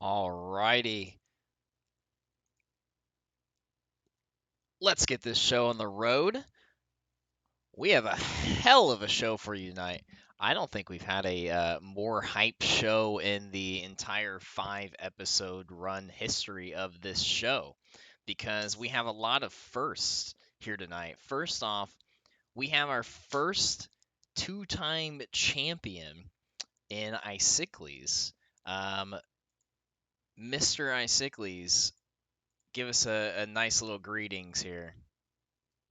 Alrighty. Let's get this show on the road. We have a hell of a show for you tonight. I don't think we've had a more hype show in the entire 5-episode run history of this show because we have a lot of firsts here tonight. First off, we have our first two-time champion in Icicles. Mr. Icicles, give us a nice little greetings here.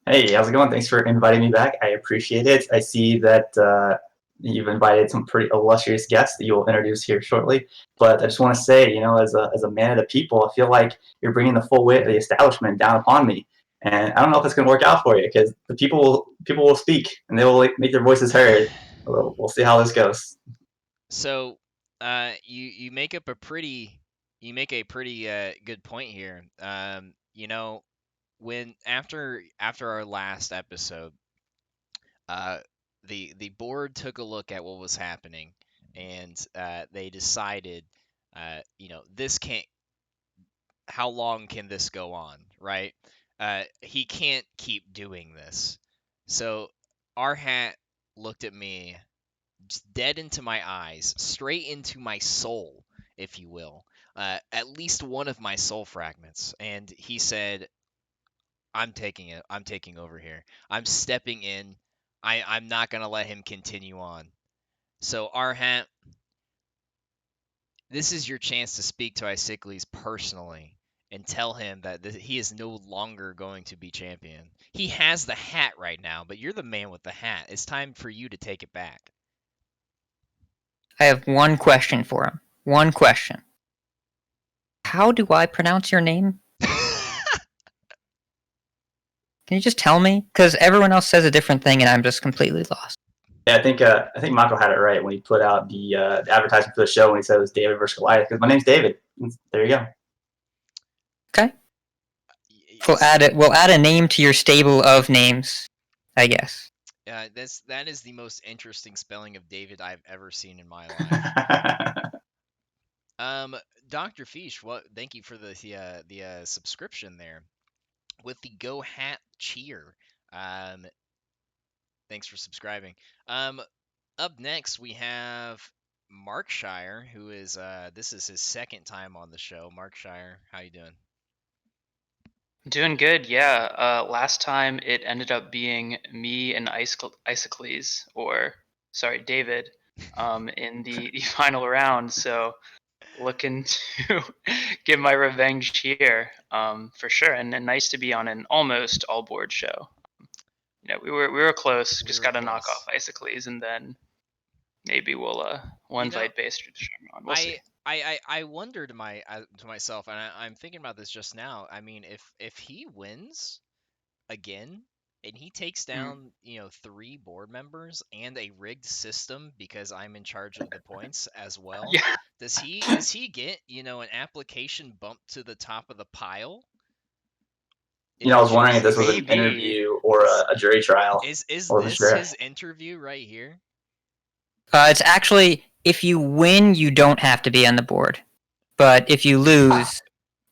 Hey, how's it going? Thanks for inviting me back. I appreciate it. I see that you've invited some pretty illustrious guests that you will introduce here shortly. But I just want to say, as a man of the people, I feel like you're bringing the full weight of the establishment down upon me. And I don't know if it's going to work out for you because the people will speak and they will make their voices heard. We'll see how this goes. So, you make a pretty good point here. When after our last episode, the board took a look at what was happening, and they decided, this can't. How long can this go on, right? He can't keep doing this. So RHat looked at me just dead into my eyes, straight into my soul, if you will, at least one of my soul fragments, and he said, I'm taking it. I'm taking over here. I'm stepping in. I'm not going to let him continue on. So, RHat, this is your chance to speak to Icicles personally and tell him that he is no longer going to be champion. He has the hat right now, but you're the man with the hat. It's time for you to take it back. I have one question for him. One question. How do I pronounce your name? Can you just tell me? Because everyone else says a different thing, and I'm just completely lost. Yeah, I think Mako had it right when he put out the advertisement for the show when he said it was David versus Goliath. Because my name's David. There you go. Okay. We'll add a name to your stable of names, I guess. That is the most interesting spelling of David I've ever seen in my life. Dr. Fish, thank you for the subscription there with the Go Hat cheer. Thanks for subscribing. Up next we have Markshire, who is this is his second time on the show. Markshire, how you doing? Doing good, yeah. Last time it ended up being me and Icicles, David, in the final round. So looking to get my revenge here, for sure. And nice to be on an almost all board show. We were close. Just got to knock off Icicles, and then maybe we'll invite Base to the show on. We'll see. I wonder to myself, and I'm thinking about this just now. I mean, if he wins again and he takes down 3 board members and a rigged system because I'm in charge of the points as well, yeah. does he get an application bump to the top of the pile? I was wondering if this was an interview or a jury trial. Is this his interview right here? It's actually, if you win, you don't have to be on the board, but if you lose,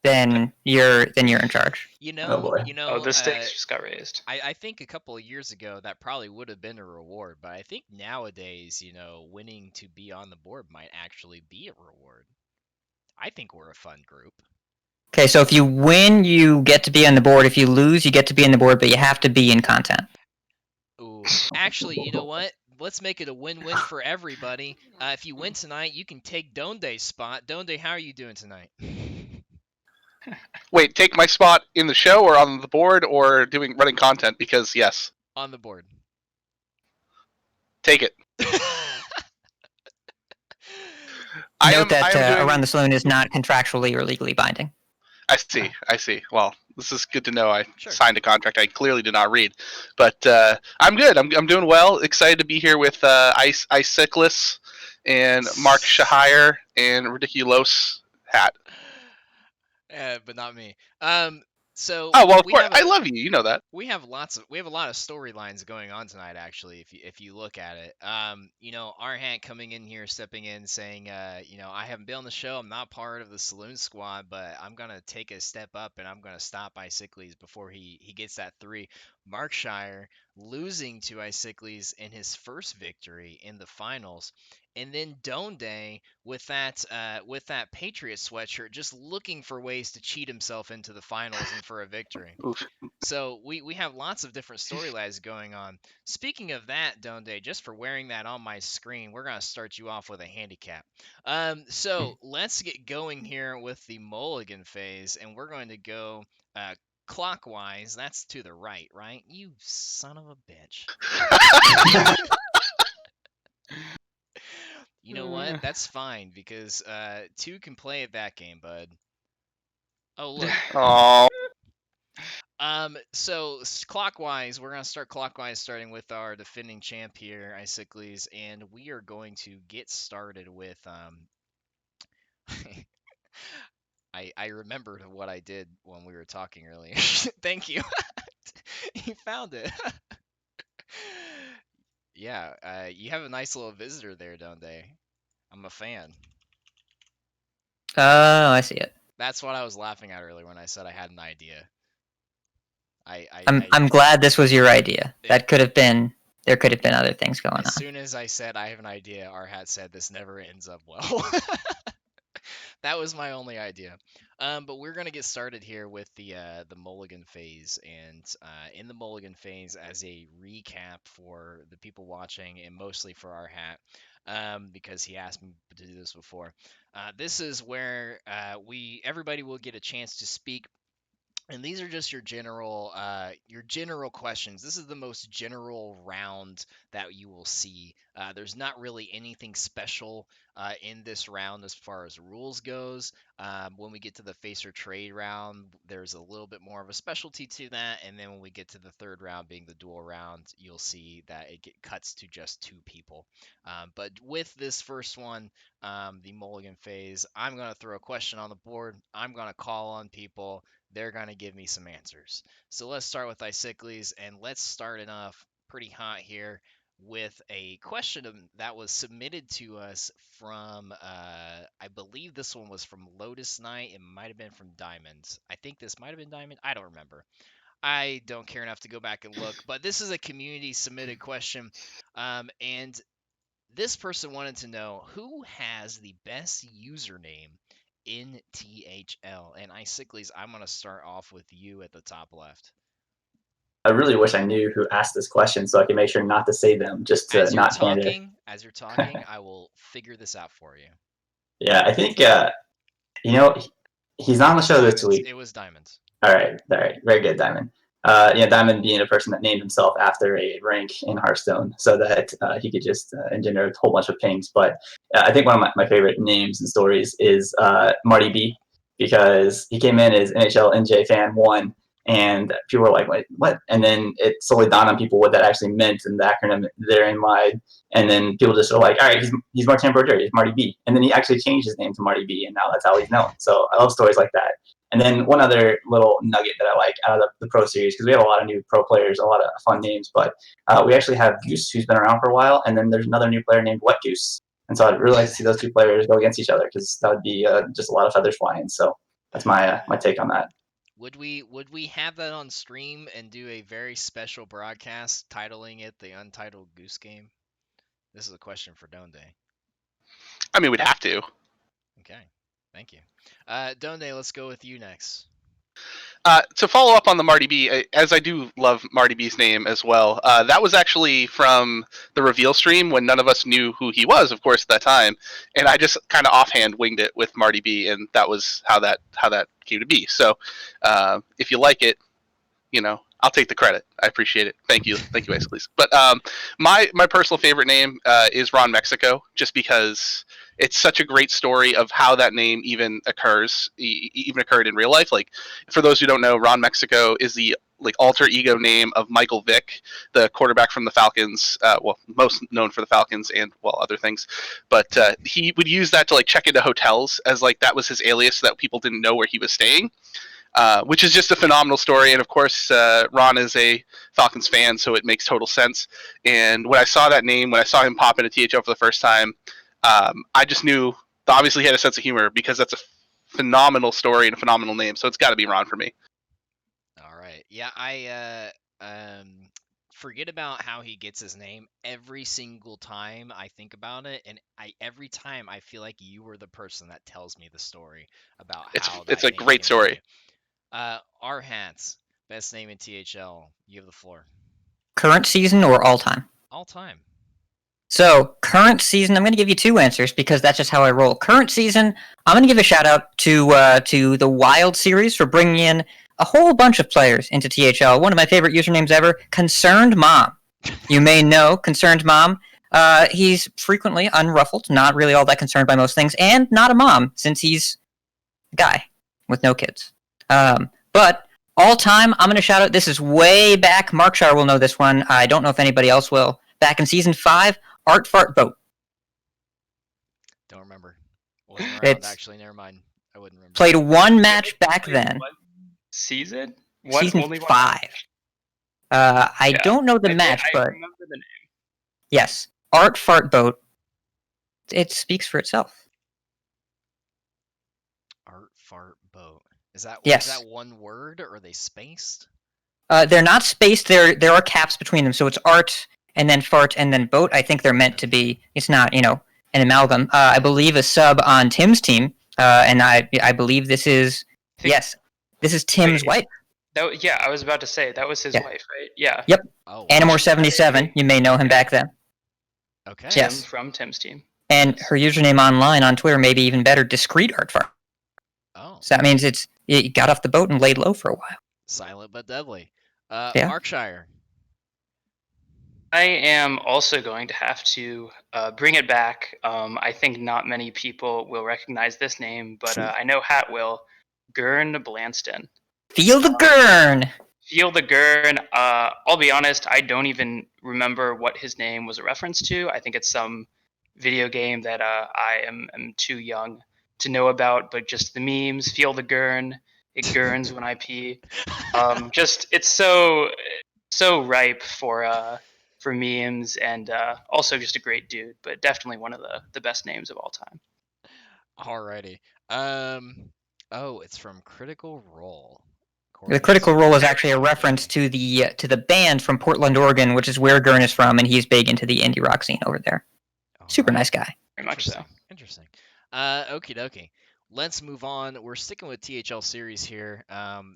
then you're in charge. The stakes just got raised. I think a couple of years ago that probably would have been a reward, but I think nowadays, winning to be on the board might actually be a reward. I think we're a fun group. Okay, so if you win, you get to be on the board. If you lose, you get to be on the board, but you have to be in content. Ooh, actually, you know what? Let's make it a win-win for everybody. If you win tonight, you can take Donde's spot. Donde, how are you doing tonight? Wait, take my spot in the show or on the board or running content? Because yes. On the board. Take it. Note that Around the Saloon is not contractually or legally binding. I see. Well, this is good to know. I signed a contract I clearly did not read. But I'm good. I'm doing well. Excited to be here with Icicles and Markshire and Ridiculous Hat. But not me. So Oh well, of we course. have I a love you. You know that. we have a lot of storylines going on tonight. Actually, if you look at it, RHat coming in here, stepping in, saying, I haven't been on the show. I'm not part of the Saloon squad, but I'm gonna take a step up and I'm gonna stop Icicles before he gets that 3. Markshire losing to Icicles in his first victory in the finals. And then Donde with that Patriot sweatshirt, just looking for ways to cheat himself into the finals and for a victory. Oof. So we have lots of different storylines going on. Speaking of that, Donde, just for wearing that on my screen, we're gonna start you off with a handicap. So let's get going here with the Mulligan phase, and we're going to go clockwise. That's to the right, right? You son of a bitch. You know what? That's fine because 2 can play at that game, bud. Oh look. Oh. So clockwise, we're gonna start clockwise, starting with our defending champ here, Icicles, and we are going to get started with I remembered what I did when we were talking earlier. Thank you. You found it. Yeah, you have a nice little visitor there, don't they? I'm a fan. Oh, I see it. That's what I was laughing at earlier when I said I had an idea. I'm glad this was your idea. That could have been there. Could have been other things going on. As soon as I said I have an idea, RHat said this never ends up well. That was my only idea. But we're gonna get started here with the Mulligan phase, and in the Mulligan phase, as a recap for the people watching, and mostly for RHat, because he asked me to do this before. This is where everybody will get a chance to speak. And these are just your general questions. This is the most general round that you will see. There's not really anything special in this round as far as rules goes. When we get to the face or trade round, there's a little bit more of a specialty to that. And then when we get to the third round, being the duel round, you'll see that cuts to just 2 people. But with this first one, the Mulligan phase, I'm going to throw a question on the board. I'm going to call on people. They're going to give me some answers. So let's start with Icicles, and let's start it off pretty hot here with a question that was submitted to us from, I believe this one was from Lotus Knight. It might have been from Diamond. I think this might have been Diamond. I don't remember. I don't care enough to go back and look, but this is a community submitted question. And this person wanted to know who has the best username in THL. And Icicles, I'm going to start off with you at the top left. I really wish I knew who asked this question so I can make sure not to say them, just to not pander. As you're talking, I will figure this out for you. Yeah, I think he's on the show this week. It was Diamonds. All right, very good, Diamond. Diamond being a person that named himself after a rank in Hearthstone so that he could just engender a whole bunch of pings. But I think one of my favorite names and stories is Marty B, because he came in as NHL NJ Fan 1, and people were like, "Wait, what?" And then it slowly dawned on people what that actually meant and the acronym therein lied. And then people just were like, "All right, he's Martin Brodeur, he's Marty B." And then he actually changed his name to Marty B, and now that's how he's known. So I love stories like that. And then one other little nugget that I like out of the Pro Series, because we have a lot of new pro players, a lot of fun names, but we actually have Goose, who's been around for a while, and then there's another new player named Wet Goose. And so I'd really like to see those 2 players go against each other, because that would be just a lot of feathers flying. So that's my take on that. Would we have that on stream and do a very special broadcast titling it the Untitled Goose Game? This is a question for Donde. I mean, we'd have to. Okay, thank you. Donde, let's go with you next. To follow up on the Marty B, as I do love Marty B's name as well, that was actually from the reveal stream when none of us knew who he was, of course, at that time, and I just kind of offhand winged it with Marty B, and that was how that came to be. So, if you like it, I'll take the credit. I appreciate it. Thank you, Icicles. But my personal favorite name is Ron Mexico, just because it's such a great story of how that name even occurred in real life. Like, for those who don't know, Ron Mexico is the alter ego name of Michael Vick, the quarterback from the Falcons. Most known for the Falcons and other things. But he would use that to check into hotels as that was his alias, so that people didn't know where he was staying. which is just a phenomenal story. And of course, Ron is a Falcons fan, so it makes total sense. And when I saw that name, when I saw him pop into THL for the first time, I just knew obviously he had a sense of humor because that's a phenomenal story and a phenomenal name. So it's got to be Ron for me. All right. Yeah, I forget about how he gets his name every single time I think about it, and every time I feel like you were the person that tells me the story about how It's that a name great came story. RHat, best name in THL. You have the floor. Current season or all time? All time. So, current season, I'm going to give you two answers because that's just how I roll. Current season, I'm going to give a shout out to the Wild series for bringing in a whole bunch of players into THL. One of my favorite usernames ever, Concerned Mom. You may know Concerned Mom. He's frequently unruffled, not really all that concerned by most things, and not a mom since he's a guy with no kids. But all time, I'm going to shout out, this is way back, Markshire will know this one, I don't know if anybody else will. Back in Season 5, Art Fart Boat. Don't remember. Wasn't around, It's- actually. Never mind. I wouldn't remember. Played one match back then. Season? Season only one 5. match? I Yeah, don't know the match, I but remember the name. yes, Art Fart Boat. It speaks for itself. Art Fart Boat. Is that Yes. is that one word or are they spaced? They're not spaced. There are caps between them, so it's art and then fart and then boat. I think they're meant to be. It's not, an amalgam. I believe a sub on Tim's team, and I believe this is yes, this is Tim's wife. Yeah, I was about to say that was his Yeah. wife, right? Yeah. Yep. Oh, wow. Animor77. You may know him back then. Okay. Tim Yes. from Tim's team. And her username online on Twitter, maybe even better, Discreet Art Fart. Oh, So that means it got off the boat and laid low for a while. silent but deadly. Yeah. Markshire. I am also going to have to bring it back. I think not many people will recognize this name, but I know Hat will. Gurn Blanston. Feel the gurn. Feel the Gurn. I'll be honest, I don't even remember what his name was a reference to. I think it's some video game that I am too young to know about, but just the memes. Feel the Gurn. It gurns when I pee. Just it's so ripe for memes, and also just a great dude, but definitely one of the best names of all time. Alrighty. Oh, it's from Critical Role. The Critical Role is actually a reference to the band from Portland, Oregon, which is where Gurn is from, and he's big into the indie rock scene over there. Super nice guy. Very much so. Interesting. Okie dokie. Let's move on. We're sticking with THL series here.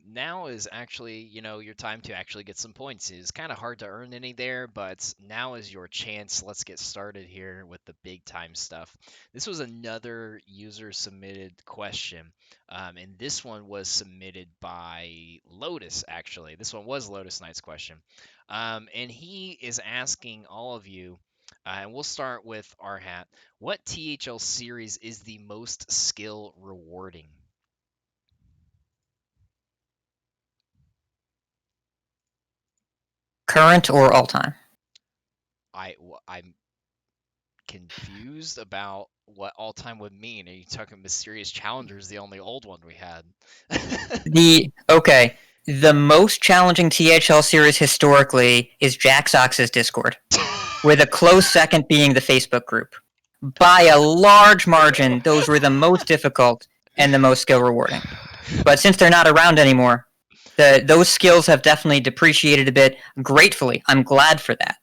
Now is actually, your time to actually get some points. It's kind of hard to earn any there, but now is your chance. Let's get started here with the big time stuff. This was another user submitted question, and this one was submitted by Lotus, actually. This one was Lotus Knight's question, and he is asking all of you. And we'll start with RHat. What THL series is the most skill rewarding? Current or all time? I'm confused about what all time would mean. Are you talking Mysterious Challengers, the only old one we had? The most challenging THL series historically is Jack Sox's Discord, with a close second being the Facebook group. By a large margin, those were the most difficult and the most skill rewarding. But since they're not around anymore, those skills have definitely depreciated a bit. Gratefully, I'm glad for that.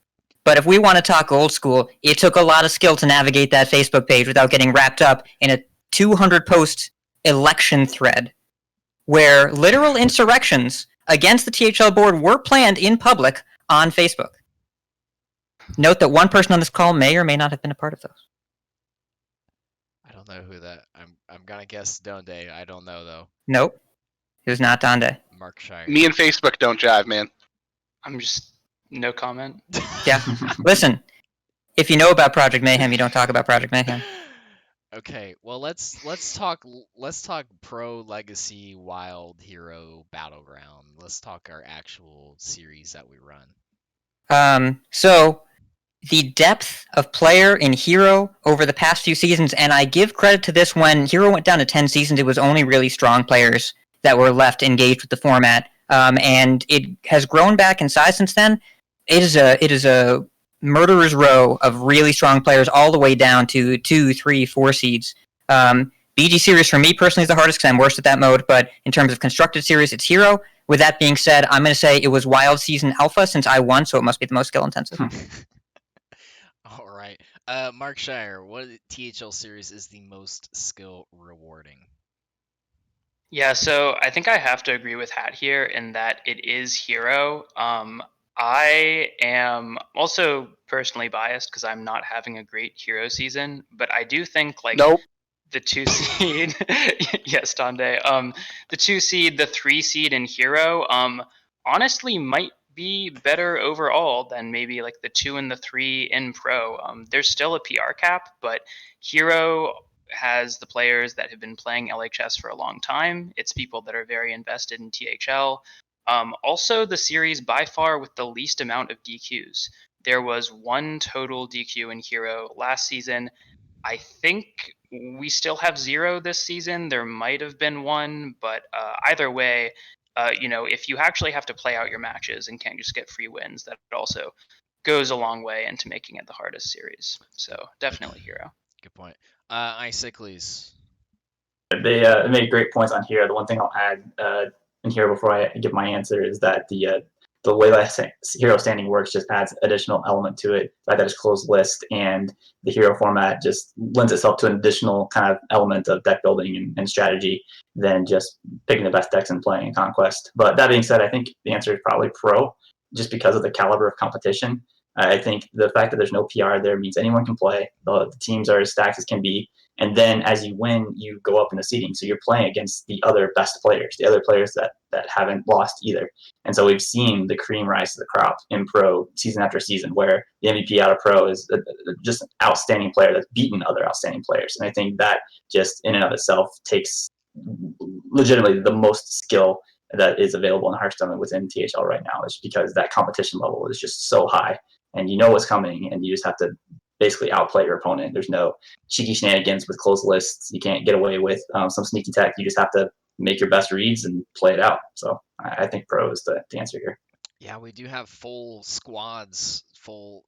But if we want to talk old school, it took a lot of skill to navigate that Facebook page without getting wrapped up in a 200-post election thread, where literal insurrections against the THL board were planned in public on Facebook. Note that one person on this call may or may not have been a part of those. I don't know who that. I'm gonna guess Donde. I don't know though. Nope. It was not Donde. Markshire. Me and Facebook don't jive, man. I'm just no comment. Yeah. Listen, if you know about Project Mayhem, you don't talk about Project Mayhem. Okay, well let's talk Pro Legacy Wild Hero Battleground. Let's talk our actual series that we run. So the depth of player in Hero over the past few seasons, and I give credit to this, when Hero went down to 10 seasons, it was only really strong players that were left engaged with the format, and it has grown back in size since then. It is a murderer's row of really strong players all the way down to 2, 3, 4 seeds. BG series for me personally is the hardest because I'm worst at that mode, but in terms of constructed series, it's Hero. With that being said, I'm going to say it was Wild Season Alpha since I won, so it must be the most skill intensive. All right. Markshire, what THL series is the most skill rewarding? Yeah, so I think I have to agree with Hat here in that it is Hero. I am also personally biased because I'm not having a great Hero season, but I do think like Nope. the 2 seed, yes, Donde, the 2 seed, the 3 seed in Hero, honestly might be better overall than maybe like the 2 and the 3 in Pro. There's still a PR cap, but Hero has the players that have been playing LHS for a long time. It's people that are very invested in THL. Also, the series by far with the least amount of DQs. There was 1 total DQ in Hero last season. I think we still have 0 this season. There might have been 1, but either way, if you actually have to play out your matches and can't just get free wins, that also goes a long way into making it the hardest series. So definitely Hero. Good point. Icicles. They made great points on here. The one thing I'll add in here before I give my answer is that the way that hero standing works just adds additional element to it. The fact that it's closed list and the hero format just lends itself to an additional kind of element of deck building and strategy than just picking the best decks and playing in Conquest. But that being said, I think the answer is probably Pro, just because of the caliber of competition. I think the fact that there's no PR there means anyone can play. The teams are as stacked as can be, and then as you win, you go up in the seeding. So you're playing against the other best players, the other players that haven't lost either. And so we've seen the cream rise to the crop in Pro season after season, where the MVP out of Pro is just an outstanding player that's beaten other outstanding players. And I think that just in and of itself takes legitimately the most skill that is available in Hearthstone and within THL right now, is because that competition level is just so high, and you know what's coming, and you just have to basically outplay your opponent. There's no cheeky shenanigans with closed lists. You can't get away with some sneaky tech. You just have to make your best reads and play it out. So I think Pro is the answer here. Yeah, we do have full squads, full,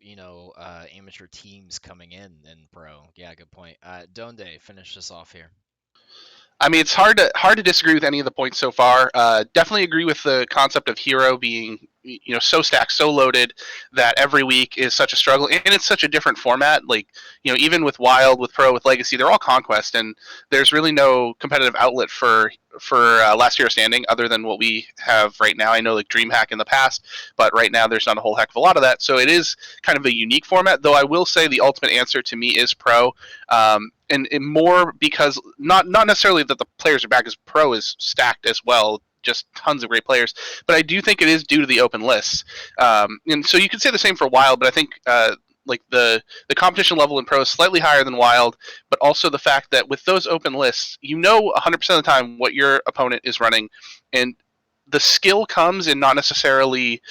amateur teams coming in Pro. Yeah, good point. Donde, finish this off here. I mean, it's hard to disagree with any of the points so far. Definitely agree with the concept of Hero being so stacked, so loaded that every week is such a struggle, and it's such a different format. Like even with Wild, with Pro, with Legacy, they're all Conquest, and there's really no competitive outlet for Last Hero Standing other than what we have right now. I know like DreamHack in the past, but right now there's not a whole heck of a lot of that. So it is kind of a unique format. Though I will say the ultimate answer to me is Pro. And more because not necessarily that the players are back, as Pro is stacked as well, just tons of great players. But I do think it is due to the open lists, and so you could say the same for Wild. But I think like the competition level in Pro is slightly higher than Wild, but also the fact that with those open lists, 100% of the time what your opponent is running, and the skill comes in not necessarily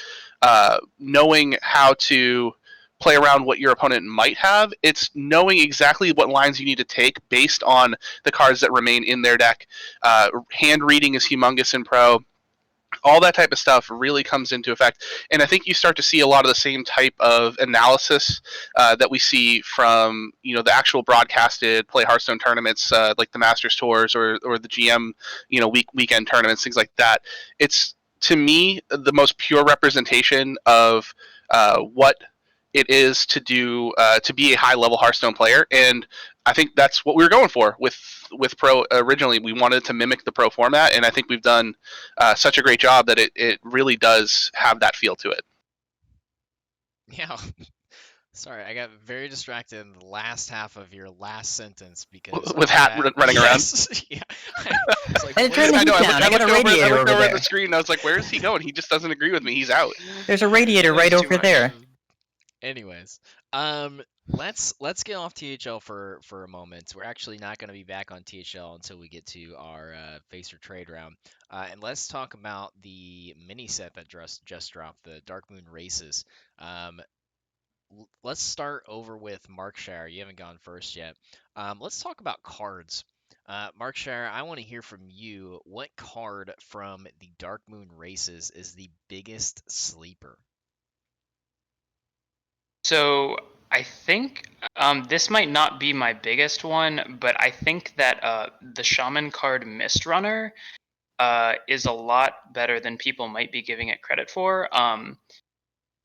knowing how to play around what your opponent might have. It's knowing exactly what lines you need to take based on the cards that remain in their deck. Hand reading is humongous in Pro. All that type of stuff really comes into effect, and I think you start to see a lot of the same type of analysis that we see from the actual broadcasted Play Hearthstone tournaments, like the Masters tours or the GM weekend tournaments, things like that. It's, to me, the most pure representation of what it is to be a high level Hearthstone player, and I think that's what we were going for with Pro originally. We wanted to mimic the Pro format, and I think we've done such a great job that it really does have that feel to it. Yeah. Sorry, I got very distracted in the last half of your last sentence because with Hat running yes. around. Yeah. I was like, Hey, what turn is the he heat doing? down. I got a radiator looked over over at there. the screen, and I was like, "Where is he going? He just doesn't agree with me. He's out." There's a radiator right That's too over much. there. Anyways, let's get off THL for a moment. We're actually not going to be back on THL until we get to our face or trade round, and let's talk about the mini set that just dropped, the Dark Moon Races. Let's start over with Markshire. You haven't gone first yet. Let's talk about cards. Markshire, I want to hear from you. What card from the Dark Moon races is the biggest sleeper? So I think this might not be my biggest one, but I think that the Shaman card Mist Runner is a lot better than people might be giving it credit for.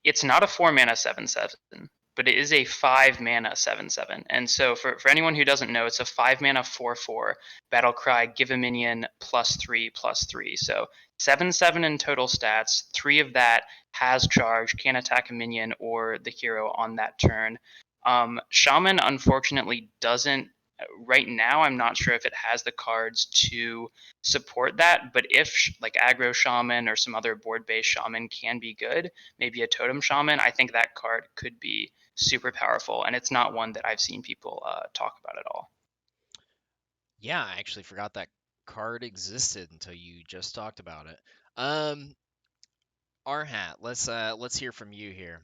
It's not a 4 mana 7/7, but it is a 5 mana 7/7. And so for anyone who doesn't know, it's a 5 mana 4/4 battle cry, give a minion +3/+3. So 7/7 in total stats. 3 of that has charge, can attack a minion or the hero on that turn. Shaman unfortunately doesn't. Right now, I'm not sure if it has the cards to support that, but if like aggro shaman or some other board-based shaman can be good, maybe a totem shaman, I think that card could be super powerful, and it's not one that I've seen people talk about at all. Yeah, I actually forgot that card existed until you just talked about it. Um, RHat, let's hear from you here.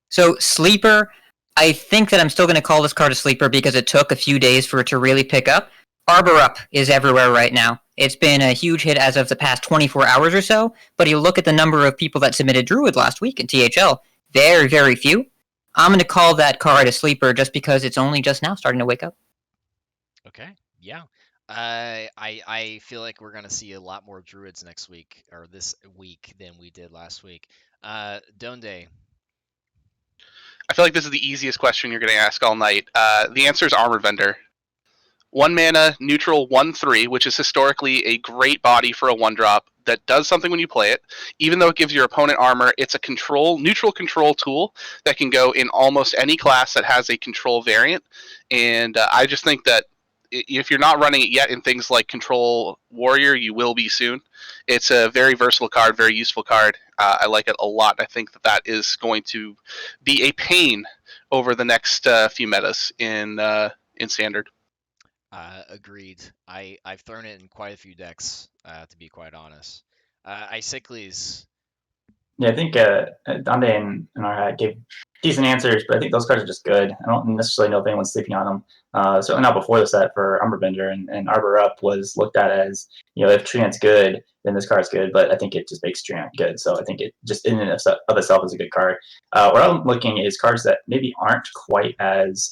So sleeper, I think that I'm still going to call this card a sleeper because it took a few days for it to really pick up. Arbor Up is everywhere right now. It's been a huge hit as of the past 24 hours or so, but you look at the number of people that submitted Druid last week in THL, very, very few. I'm going to call that card a sleeper just because it's only just now starting to wake up. Okay, yeah. I feel like we're gonna see a lot more druids next week or this week than we did last week. Donde. I feel like this is the easiest question you're going to ask all night. The answer is Armor Vendor. 1 mana, neutral, 1/3, which is historically a great body for a 1-drop that does something when you play it. Even though it gives your opponent armor, it's a neutral control tool that can go in almost any class that has a control variant. And I just think that if you're not running it yet in things like Control Warrior, you will be soon. It's a very versatile card, very useful card. I like it a lot. I think that is going to be a pain over the next few metas in Standard. Agreed. I've thrown it in quite a few decks, to be quite honest. Icicles. Yeah, I think Donde and RHat gave decent answers, but I think those cards are just good. I don't necessarily know if anyone's sleeping on them. Certainly not before the set for Umberbender, and Arbor Up was looked at as, if Treant's good, then this card's good, but I think it just makes Treant good. So I think it just in and of itself is a good card. Where I'm looking is cards that maybe aren't quite as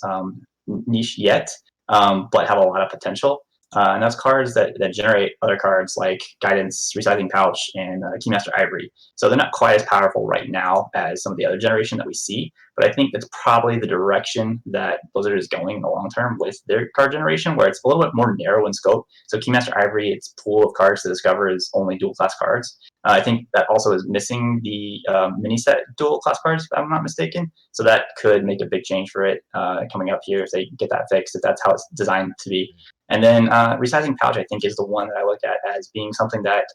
niche yet, but have a lot of potential. And that's cards that generate other cards like Guidance, Recycling Pouch, and Keymaster Ivory. So they're not quite as powerful right now as some of the other generation that we see, but I think that's probably the direction that Blizzard is going in the long term with their card generation, where it's a little bit more narrow in scope. So Keymaster Ivory, its pool of cards to discover is only dual class cards. I think that also is missing the mini set dual class cards, if I'm not mistaken. So that could make a big change for it coming up here if they get that fixed, if that's how it's designed to be. And then Resizing Pouch, I think, is the one that I look at as being something that,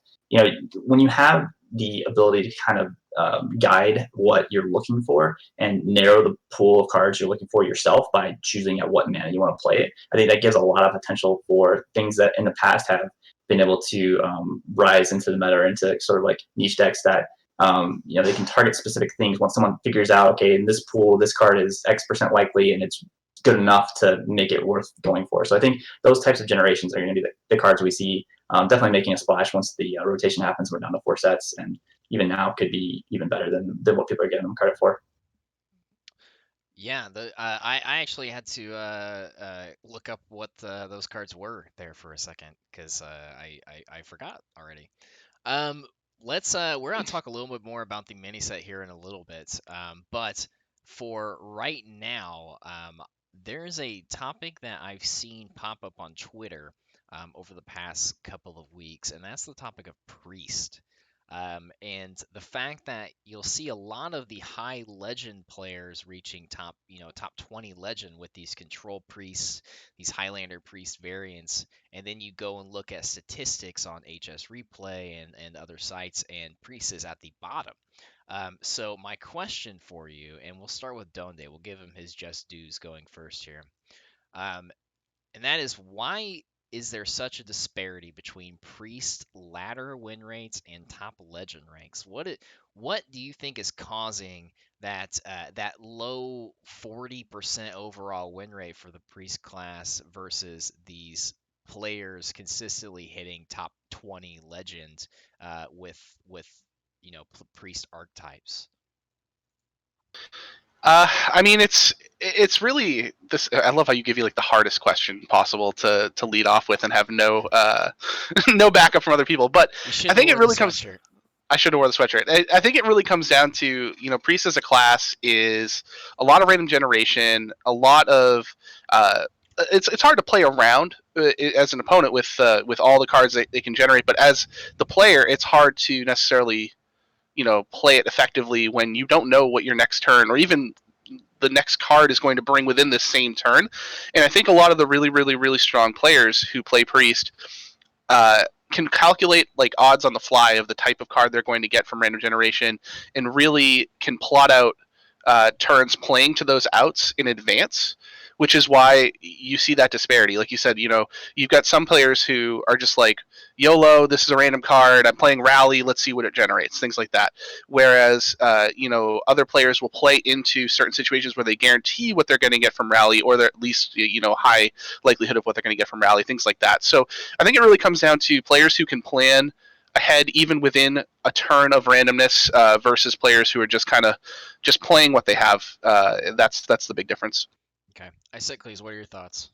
when you have the ability to kind of guide what you're looking for and narrow the pool of cards you're looking for yourself by choosing at what mana you want to play it, I think that gives a lot of potential for things that in the past have been able to rise into the meta, into sort of like niche decks that they can target specific things. Once someone figures out, okay, in this pool, this card is X% likely, and it's good enough to make it worth going for. So I think those types of generations are going to be the cards we see definitely making a splash once the rotation happens. We're down to 4 sets, and even now could be even better than what people are giving them credit for. Yeah, I actually had to look up what those cards were there for a second because I forgot already. We're gonna talk a little bit more about the mini set here in a little bit. But for right now, there's a topic that I've seen pop up on Twitter over the past couple of weeks, and that's the topic of priest. And the fact that you'll see a lot of the high legend players reaching top 20 legend with these control priests, these Highlander priest variants, and then you go and look at statistics on HS Replay and other sites, and priest is at the bottom. So my question for you, and we'll start with Donde. We'll give him his just dues going first here. And that is, why is there such a disparity between priest ladder win rates and top legend ranks? What do you think is causing that low 40% overall win rate for the priest class versus these players consistently hitting top 20 legend with priest archetypes? I mean, it's really this. I love how you give you like the hardest question possible to lead off with and have no no backup from other people. But I think it really comes. I should have worn the sweatshirt. I think it really comes down to, Priest as a class is a lot of random generation, a lot of it's hard to play around as an opponent with all the cards that they can generate, but as the player, it's hard to necessarily play it effectively when you don't know what your next turn or even the next card is going to bring within this same turn. And I think a lot of the really, really, really strong players who play Priest can calculate like odds on the fly of the type of card they're going to get from random generation, and really can plot out turns playing to those outs in advance, which is why you see that disparity. Like you said, you've got some players who are just like, YOLO, this is a random card, I'm playing Rally, let's see what it generates, things like that. Whereas, other players will play into certain situations where they guarantee what they're going to get from Rally, or they're at least, high likelihood of what they're going to get from Rally, things like that. So I think it really comes down to players who can plan ahead even within a turn of randomness versus players who are just kind of just playing what they have. That's the big difference. Okay. Icicles, what are your thoughts?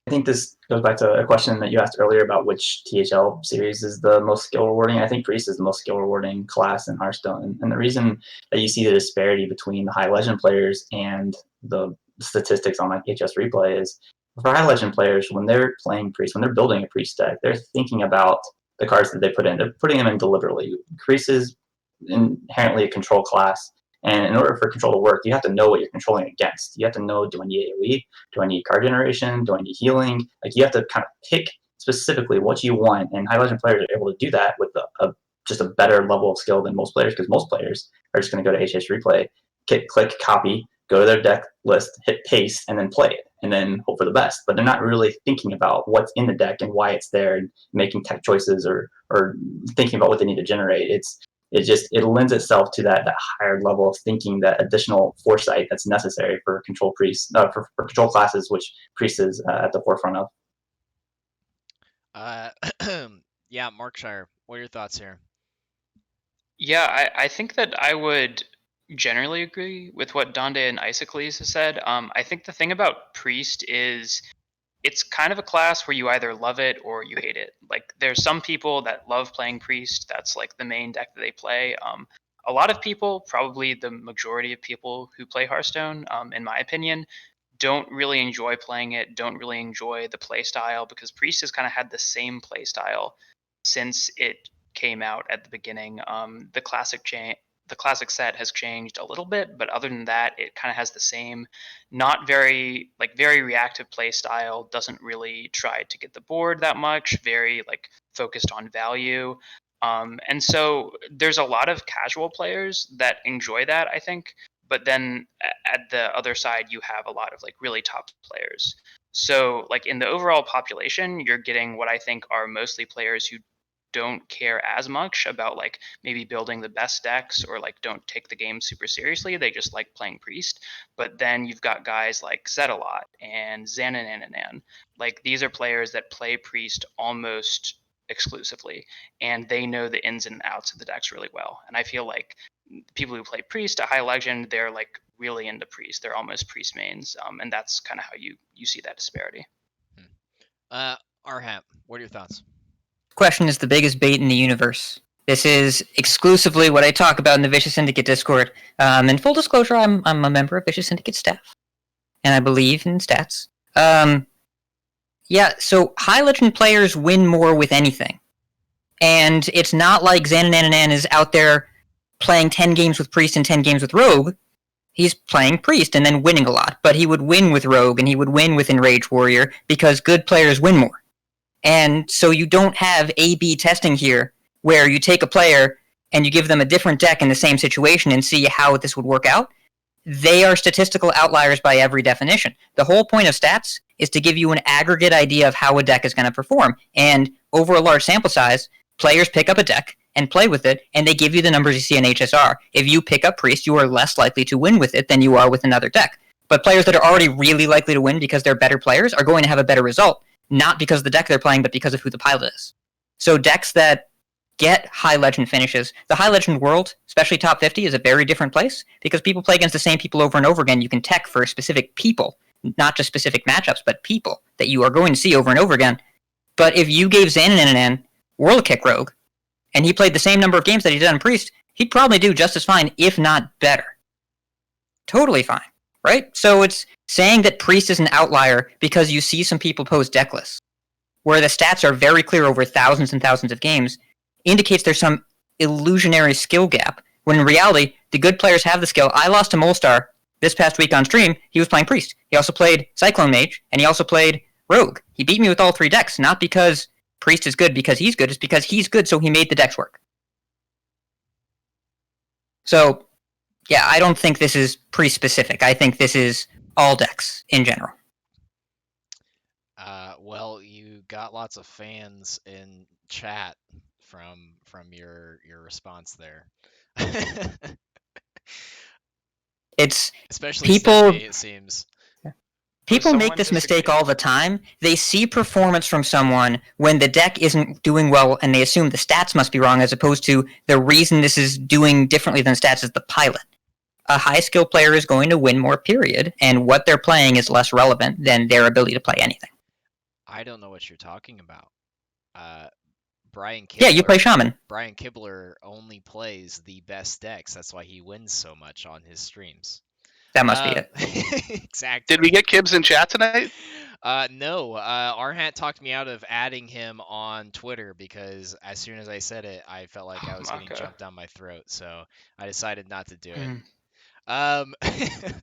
I think this goes back to a question that you asked earlier about which THL series is the most skill rewarding. I think Priest is the most skill rewarding class in Hearthstone. And the reason that you see the disparity between the high legend players and the statistics on like HS replay is, for high legend players, when they're playing Priest, when they're building a Priest deck, they're thinking about the cards that they put in. They're putting them in deliberately. Priest is inherently a control class. And in order for control to work, you have to know what you're controlling against. You have to know, do I need AoE? Do I need card generation? Do I need healing? Like, you have to kind of pick specifically what you want. And high legend players are able to do that with just a better level of skill than most players, because most players are just going to go to HS replay, click copy, go to their deck list, hit paste, and then play it, and then hope for the best. But they're not really thinking about what's in the deck and why it's there, and making tech choices or thinking about what they need to generate. It lends itself to that higher level of thinking, that additional foresight that's necessary for control priests, for control classes, which Priest is at the forefront of. Yeah, Markshire, what are your thoughts here? Yeah, I think that I would generally agree with what Donde and Icicles has said. I think the thing about Priest is it's kind of a class where you either love it or you hate it. Like, there's some people that love playing Priest. That's like the main deck that they play. A lot of people, probably the majority of people who play Hearthstone, in my opinion, don't really enjoy playing it, don't really enjoy the play style, because Priest has kind of had the same play style since it came out at the beginning. The classic set has changed a little bit, but other than that, it kind of has the same, not very reactive play style. Doesn't really try to get the board that much. Very focused on value. And so there's a lot of casual players that enjoy that, I think. But then at the other side, you have a lot of really top players. So in the overall population, you're getting what I think are mostly players who don't care as much about maybe building the best decks, or don't take the game super seriously. They just like playing Priest. But then you've got guys like Zetalot and Xanananan. These are players that play Priest almost exclusively, and they know the ins and outs of the decks really well. And I feel like people who play Priest at high legend, they're really into Priest. They're almost Priest mains, and that's kind of how you see that disparity. RHat, what are your thoughts? Question is the biggest bait in the universe. This is exclusively what I talk about in the Vicious Syndicate Discord. In full disclosure, I'm a member of Vicious Syndicate staff, and I believe in stats. Yeah, so high legend players win more with anything. And it's not like Xanananan is out there playing 10 games with Priest and 10 games with Rogue. He's playing Priest and then winning a lot, but he would win with Rogue and he would win with Enraged Warrior because good players win more. And so you don't have A/B testing here, where you take a player and you give them a different deck in the same situation and see how this would work out. They are statistical outliers by every definition. The whole point of stats is to give you an aggregate idea of how a deck is going to perform. And over a large sample size, players pick up a deck and play with it, and they give you the numbers you see in HSR. If you pick up Priest, you are less likely to win with it than you are with another deck. But players that are already really likely to win because they're better players are going to have a better result. not because of the deck they're playing, but because of who the pilot is. So decks that get high legend finishes, the high legend world, especially top 50, is a very different place because people play against the same people over and over again. You can tech for specific people, not just specific matchups, but people that you are going to see over and over again. But if you gave Xananan Whirl Kick Rogue, and he played the same number of games that he did on Priest, he'd probably do just as fine, if not better. Totally fine, right? So it's saying that Priest is an outlier because you see some people post deck lists, where the stats are very clear over thousands and thousands of games, indicates there's some illusionary skill gap, when in reality, the good players have the skill. I lost to Molestar this past week on stream. He was playing Priest. He also played Cyclone Mage, and he also played Rogue. He beat me with all 3 decks, not because Priest is good because he's good, it's because he's good, so he made the decks work. So, yeah, I don't think this is Priest-specific. I think this is all decks in general. Well, you got lots of fans in chat from your response there. It's Especially people. Stephanie, it seems. People make someone this mistake disagree. all the time. They see performance from someone when the deck isn't doing well, and they assume the stats must be wrong, as opposed to the reason this is doing differently than stats is the pilot. A high-skill player is going to win more, period, and what they're playing is less relevant than their ability to play anything. I don't know what you're talking about. Brian Kibler, Yeah, you play Shaman. Brian Kibler only plays the best decks. That's why he wins so much on his streams. That must be it. Exactly. Did we get Kibbs in chat tonight? No. RHat talked me out of adding him on Twitter because as soon as I said it, I felt like I was getting Mako. jumped down my throat. So I decided not to do Mm. it.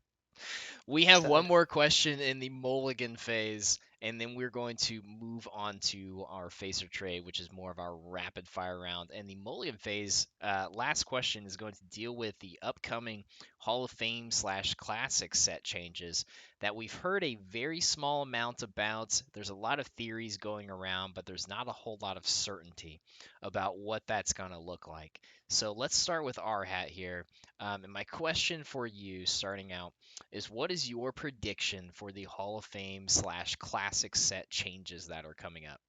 We have one Sad. more question in the Mulligan phase, and then we're going to move on to our Facer trade, which is more of our rapid fire round. And the Mulligan phase, last question is going to deal with the upcoming Hall of Fame / Classic set changes that we've heard a very small amount about. There's a lot of theories going around, but there's not a whole lot of certainty about what that's going to look like. So let's start with RHat here. And my question for you, starting out, is what is your prediction for the Hall of Fame / Classic set changes that are coming up?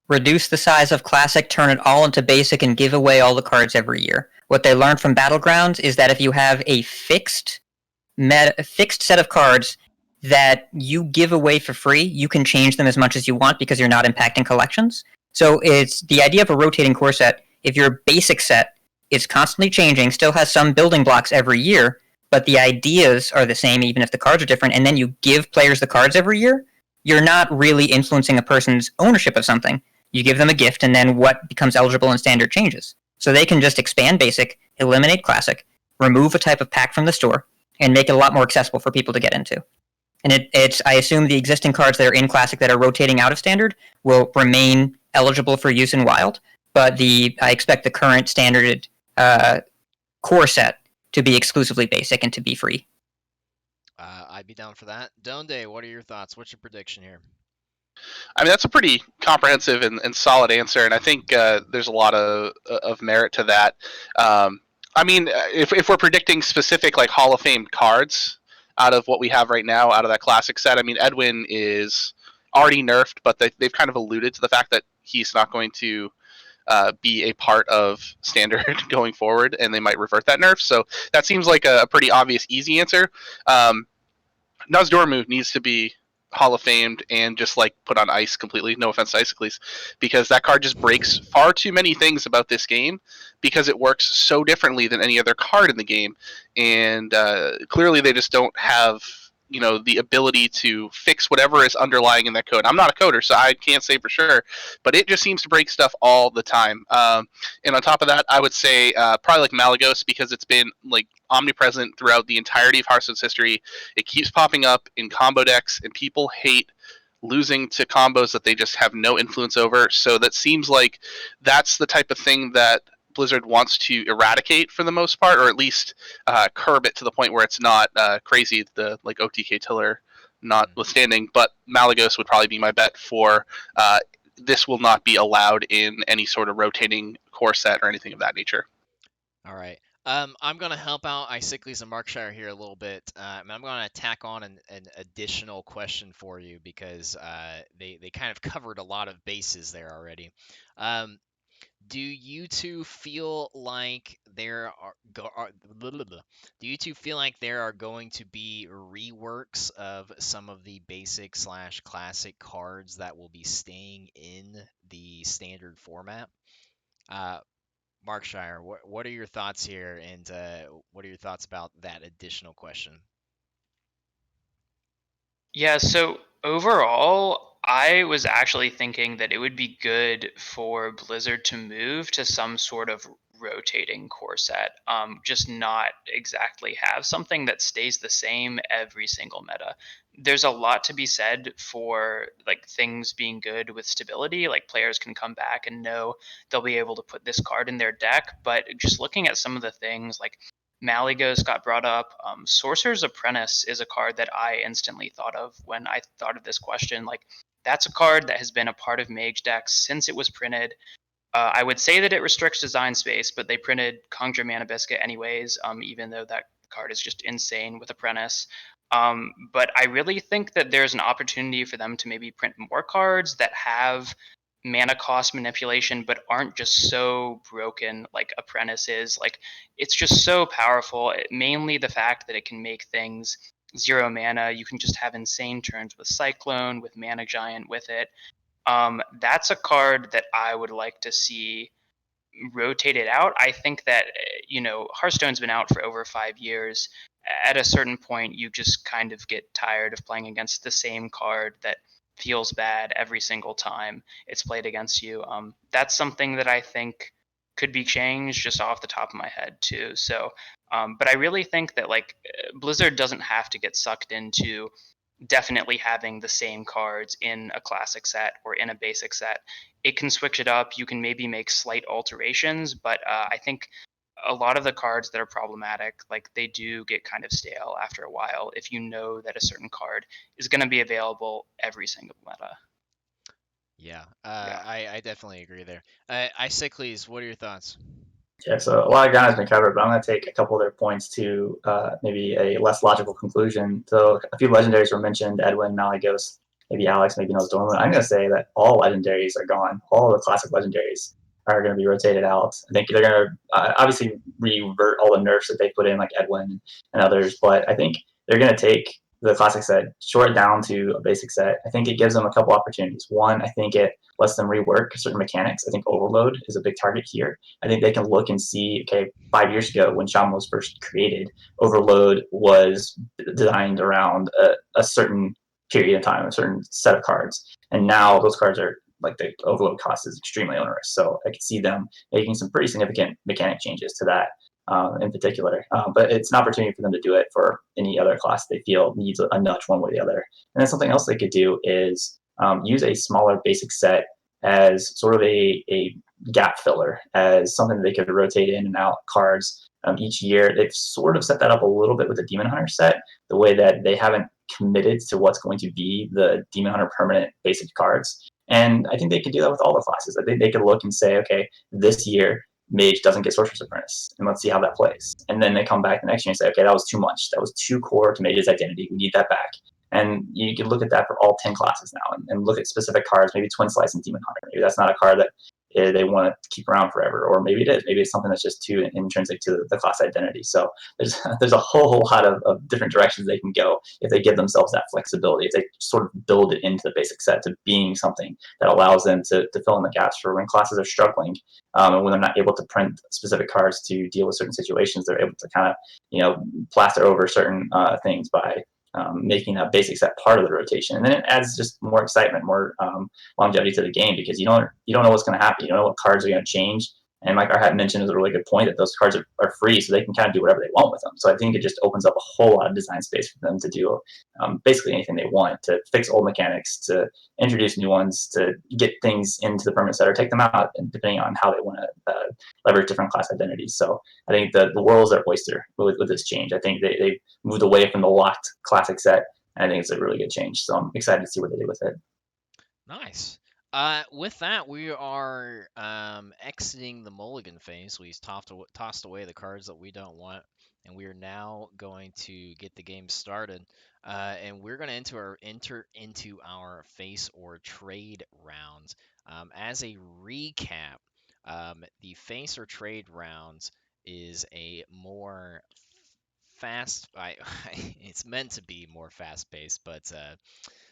Reduce the size of Classic, turn it all into Basic, and give away all the cards every year. What they learned from Battlegrounds is that if you have a fixed set of cards that you give away for free, you can change them as much as you want because you're not impacting collections. So it's the idea of a rotating core set. If your basic set is constantly changing, still has some building blocks every year, but the ideas are the same even if the cards are different, and then you give players the cards every year, you're not really influencing a person's ownership of something. You give them a gift, and then what becomes eligible in Standard changes. So they can just expand Basic, eliminate Classic, remove a type of pack from the store, and make it a lot more accessible for people to get into. And it's I assume the existing cards that are in Classic that are rotating out of Standard will remain eligible for use in Wild, but I expect the current Standard core set to be exclusively Basic and to be free. I'd be down for that. Donde, what are your thoughts? What's your prediction here? I mean, that's a pretty comprehensive and solid answer, and I think there's a lot of merit to that. I mean, if we're predicting specific like Hall of Fame cards out of what we have right now, out of that Classic set, I mean, Edwin is already nerfed, but they've kind of alluded to the fact that he's not going to be a part of Standard going forward, and they might revert that nerf. So that seems like a pretty obvious, easy answer. Nozdormu needs to be Hall of Famed and just like put on ice completely. No offense to Icicles, because that card just breaks far too many things about this game because it works so differently than any other card in the game, and clearly they just don't have the ability to fix whatever is underlying in that code. I'm not a coder, so I can't say for sure, but it just seems to break stuff all the time. And on top of that, I would say probably like Malygos, because it's been like omnipresent throughout the entirety of Hearthstone's history. It keeps popping up in combo decks, and people hate losing to combos that they just have no influence over. So that seems like that's the type of thing that Blizzard wants to eradicate for the most part, or at least curb it to the point where it's not crazy, the like OTK Tiller notwithstanding. But Malygos would probably be my bet for this will not be allowed in any sort of rotating core set or anything of that nature. All right. I'm gonna help out Icicles and Markshire here a little bit. I'm gonna tack on an additional question for you because they kind of covered a lot of bases there already. Um, do you two feel like do you two feel like there are going to be reworks of some of the basic slash classic cards that will be staying in the standard format? Uh, Markshire, what are your thoughts here, and what are your thoughts about that additional question? Yeah, so overall, I was actually thinking that it would be good for Blizzard to move to some sort of rotating core set. Just not exactly have something that stays the same every single meta. There's a lot to be said for like things being good with stability, like players can come back and know they'll be able to put this card in their deck, but just looking at some of the things like Malygos got brought up. Sorcerer's Apprentice is a card that I instantly thought of when I thought of this question. Like, that's a card that has been a part of Mage decks since it was printed. I would say that it restricts design space, but they printed Conjure Mana Biscuit anyways, even though that card is just insane with Apprentice. But I really think that there's an opportunity for them to maybe print more cards that have mana cost manipulation, but aren't just so broken like Apprentice is. Like, it's just so powerful. Mainly the fact that it can make things 0 mana. You can just have insane turns with Cyclone, with Mana Giant with it. That's a card that I would like to see rotated out. I think that Hearthstone's been out for over 5 years. At a certain point, you just kind of get tired of playing against the same card that feels bad every single time it's played against you. That's something that I think could be changed just off the top of my head too. So, but I really think that like Blizzard doesn't have to get sucked into definitely having the same cards in a classic set or in a basic set. It can switch it up. You can maybe make slight alterations, but I think a lot of the cards that are problematic, like they do get kind of stale after a while if you know that a certain card is going to be available every single meta. Yeah, Yeah. I definitely agree there. Icicles, what are your thoughts? Yeah, so a lot of ground has been covered, but I'm going to take a couple of their points to maybe a less logical conclusion. So a few legendaries were mentioned: Edwin, Malygos, maybe Alex, maybe knows Dormant. I'm going to say that all legendaries are gone. All the classic legendaries are going to be rotated out. I think they're going to obviously revert all the nerfs that they put in, like Edwin and others, but I think they're going to take the classic set, short it down to a basic set. I think it gives them a couple opportunities. One, I think it lets them rework certain mechanics. I think Overload is a big target here. I think they can look and see, okay, 5 years ago when Shaman was first created, Overload was designed around a certain period of time, a certain set of cards. And now those cards are like the overload cost is extremely onerous. So I could see them making some pretty significant mechanic changes to that in particular. But it's an opportunity for them to do it for any other class they feel needs a nudge one way or the other. And then something else they could do is use a smaller basic set as sort of a gap filler, as something that they could rotate in and out cards each year. They've sort of set that up a little bit with the Demon Hunter set, the way that they haven't committed to what's going to be the Demon Hunter permanent basic cards. And I think they could do that with all the classes. I think they could look and say, okay, this year Mage doesn't get Sorcerer's Apprentice, and let's see how that plays. And then they come back the next year and say, okay, that was too much. That was too core to Mage's identity. We need that back. And you can look at that for all 10 classes now and look at specific cards, maybe Twin Slice and Demon Hunter. Maybe that's not a card that they want to keep around forever, or maybe it is. Maybe it's something that's just too intrinsic to the class identity. So there's a whole lot of different directions they can go if they give themselves that flexibility, if they sort of build it into the basic set to being something that allows them to fill in the gaps for when classes are struggling, and when they're not able to print specific cards to deal with certain situations. They're able to kind of plaster over certain things by making that basic set part of the rotation, and then it adds just more excitement, more longevity to the game, because you don't know what's going to happen. You don't know what cards are going to change. And like RHat mentioned, is a really good point that those cards are free, so they can kind of do whatever they want with them. So I think it just opens up a whole lot of design space for them to do basically anything they want, to fix old mechanics, to introduce new ones, to get things into the permanent set or take them out, and depending on how they want to leverage different class identities. So I think the world is their oyster with this change. I think they've moved away from the locked classic set, and I think it's a really good change. So I'm excited to see what they do with it. Nice. With that, we are exiting the mulligan phase. We tossed away the cards that we don't want, and we are now going to get the game started. And we're going to enter into our face or trade rounds. As a recap, the face or trade rounds is a more fast. It's meant to be more fast paced, but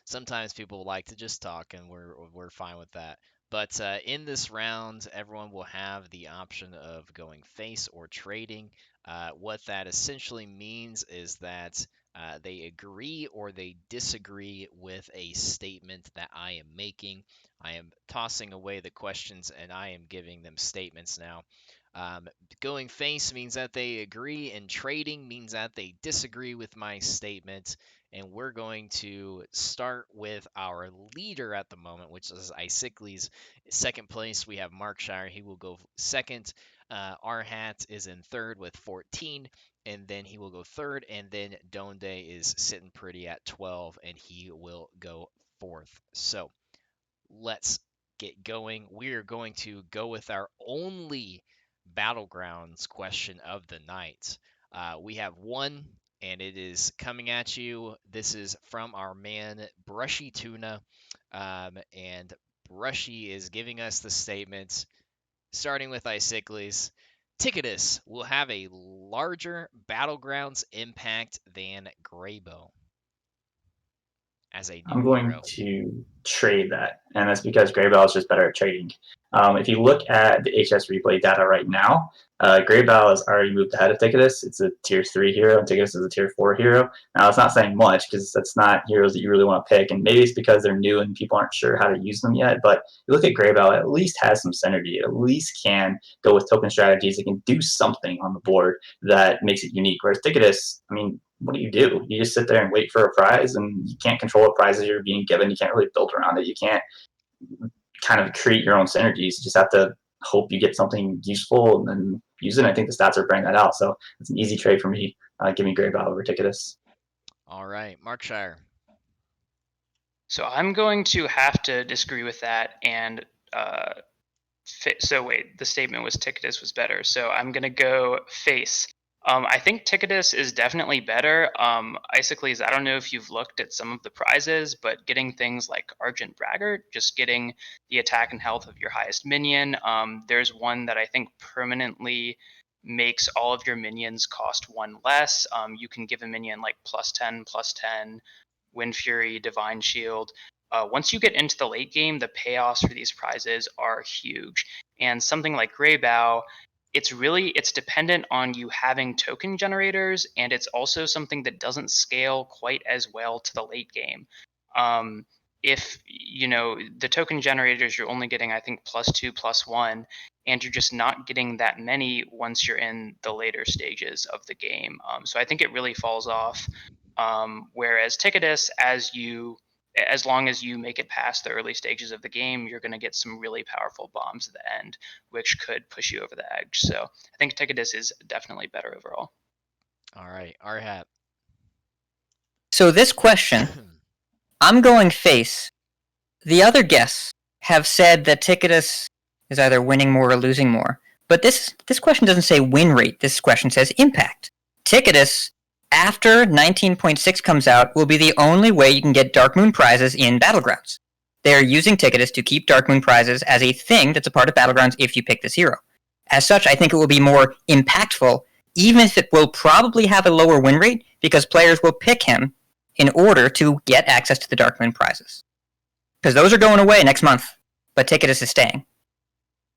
sometimes people like to just talk, and we're fine with that. But in this round, everyone will have the option of going face or trading. What that essentially means is that they agree or they disagree with a statement that I am making. I am tossing away the questions and I am giving them statements now. Um, Going face means that they agree, and trading means that they disagree with my statement. And we're going to start with our leader at the moment, which is Icicles. Second place, we have Markshire. He will go second. RHat is in third with 14, and then he will go third. And then Donde is sitting pretty at 12, and he will go fourth. So let's get going. We are going to go with our only Battlegrounds question of the night. We have one, and it is coming at you. This is from our man, Brushy Tuna. And Brushy is giving us the statement, starting with Icicles. Ticketus will have a larger Battlegrounds impact than Greybow as a new I'm going hero. to trade that, and that's because Greybell is just better at trading. If you look at the HS replay data right now, Greybell has already moved ahead of Ticketus. It's a tier 3 hero, and Ticketus is a tier 4 hero. Now, it's not saying much because that's not heroes that you really want to pick, and maybe it's because they're new and people aren't sure how to use them yet. But you look at Greybell, it at least has some synergy. It at least can go with token strategies. It can do something on the board that makes it unique. Whereas Ticketus, I mean, what do? You just sit there and wait for a prize, and you can't control what prizes you're being given. You can't really build around it. You can't kind of create your own synergies. You just have to hope you get something useful and then use it. And I think the stats are bringing that out. So it's an easy trade for me, giving Greybow over Ticketus. All right, Markshire. So I'm going to have to disagree with that. And so wait, the statement was Ticketus was better. So I'm going to go face. I think Ticketus is definitely better. Icicles, I don't know if you've looked at some of the prizes, but getting things like Argent Braggart, just getting the attack and health of your highest minion. There's one that I think permanently makes all of your minions cost 1 less. You can give a minion like +10/+10, Wind Fury, Divine Shield. Once you get into the late game, the payoffs for these prizes are huge. And something like Greybow, it's dependent on you having token generators, and it's also something that doesn't scale quite as well to the late game. If the token generators, you're only getting, I think, +2/+1, and you're just not getting that many once you're in the later stages of the game. So I think it really falls off. Whereas Ticketus, as long as you make it past the early stages of the game, you're going to get some really powerful bombs at the end, which could push you over the edge. So I think Ticketus is definitely better overall. All right, RHat. So this question, I'm going face. The other guests have said that Ticketus is either winning more or losing more. But this question doesn't say win rate. This question says impact. Ticketus, after 19.6 comes out, will be the only way you can get Dark Moon prizes in Battlegrounds. They are using Ticketus to keep Dark Moon prizes as a thing that's a part of Battlegrounds if you pick this hero. As such, I think it will be more impactful, even if it will probably have a lower win rate, because players will pick him in order to get access to the Dark Moon prizes. Because those are going away next month, but Ticketus is staying.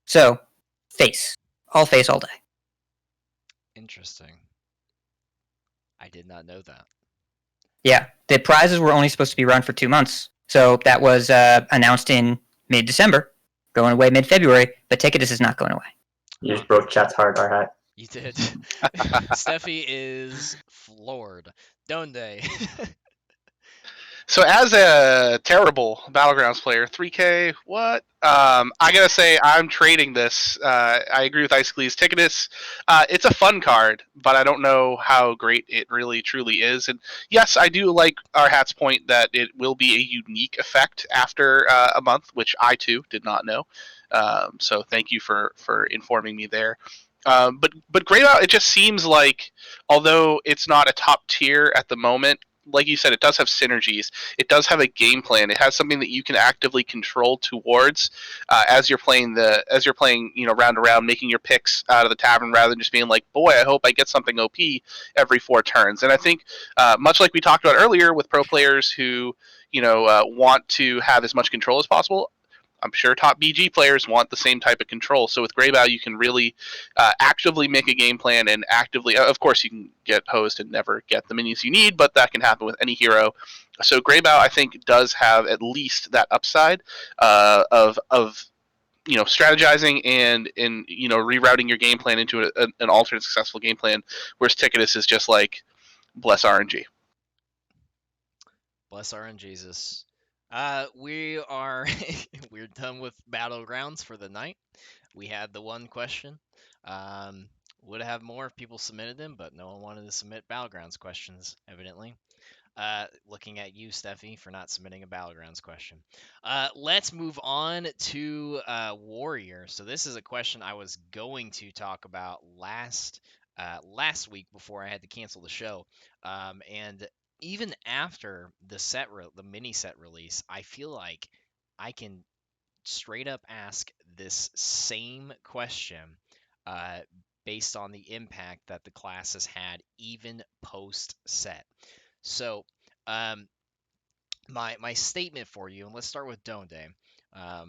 So, face. All face all day. Interesting. I did not know that. Yeah, the prizes were only supposed to be run for 2 months. So that was announced in mid-December, going away mid-February, but Ticketus is not going away. You just broke chat's heart, RHat. You did. Steffi is floored. Donde. So as a terrible Battlegrounds player, 3K, what? I gotta say, I'm trading this. I agree with Icicles. Ticketus, it's a fun card, but I don't know how great it really truly is. And yes, I do like RHat's point that it will be a unique effect after a month, which I too did not know. So thank you for informing me there. But Greybout, it just seems like, although it's not a top tier at the moment, like you said, it does have synergies. It does have a game plan. It has something that you can actively control towards as you're playing round to round, making your picks out of the tavern rather than just being like, boy, I hope I get something OP every 4 turns. And I think much like we talked about earlier with pro players who want to have as much control as possible. I'm sure top BG players want the same type of control. So with Greybow, you can really actively make a game plan and actively, of course, you can get hosed and never get the minions you need, but that can happen with any hero. So Greybow, I think, does have at least that upside of strategizing and rerouting your game plan into an alternate successful game plan. Whereas Ticketus is just like bless RNG. Bless RNGesus. We are we're done with Battlegrounds for the night. We had the one question. Would have more if people submitted them, but no one wanted to submit Battlegrounds questions, evidently. Looking at you, Steffi, for not submitting a Battlegrounds question. Let's move on to Warrior. So this is a question I was going to talk about last week before I had to cancel the show. And even after the mini set release, I feel like I can straight up ask this same question uh, based on the impact that the class has had even post set. So, um, my statement for you, and let's start with Donde,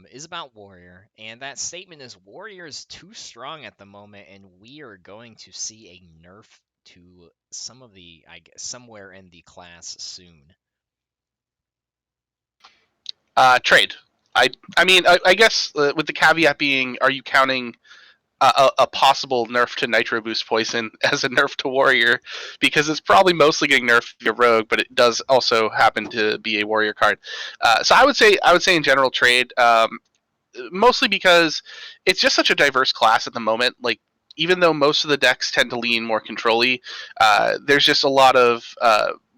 is about Warrior, and that statement is Warrior is too strong at the moment, and we are going to see a nerf to some of the, I guess, somewhere in the class soon. Trade. I mean, I guess with the caveat being, are you counting a possible nerf to Nitro Boost Poison as a nerf to Warrior? Because it's probably mostly getting nerfed to Rogue, but it does also happen to be a Warrior card. So I would say in general trade, mostly because it's just such a diverse class at the moment. Like, even though most of the decks tend to lean more control-y, there's just a lot of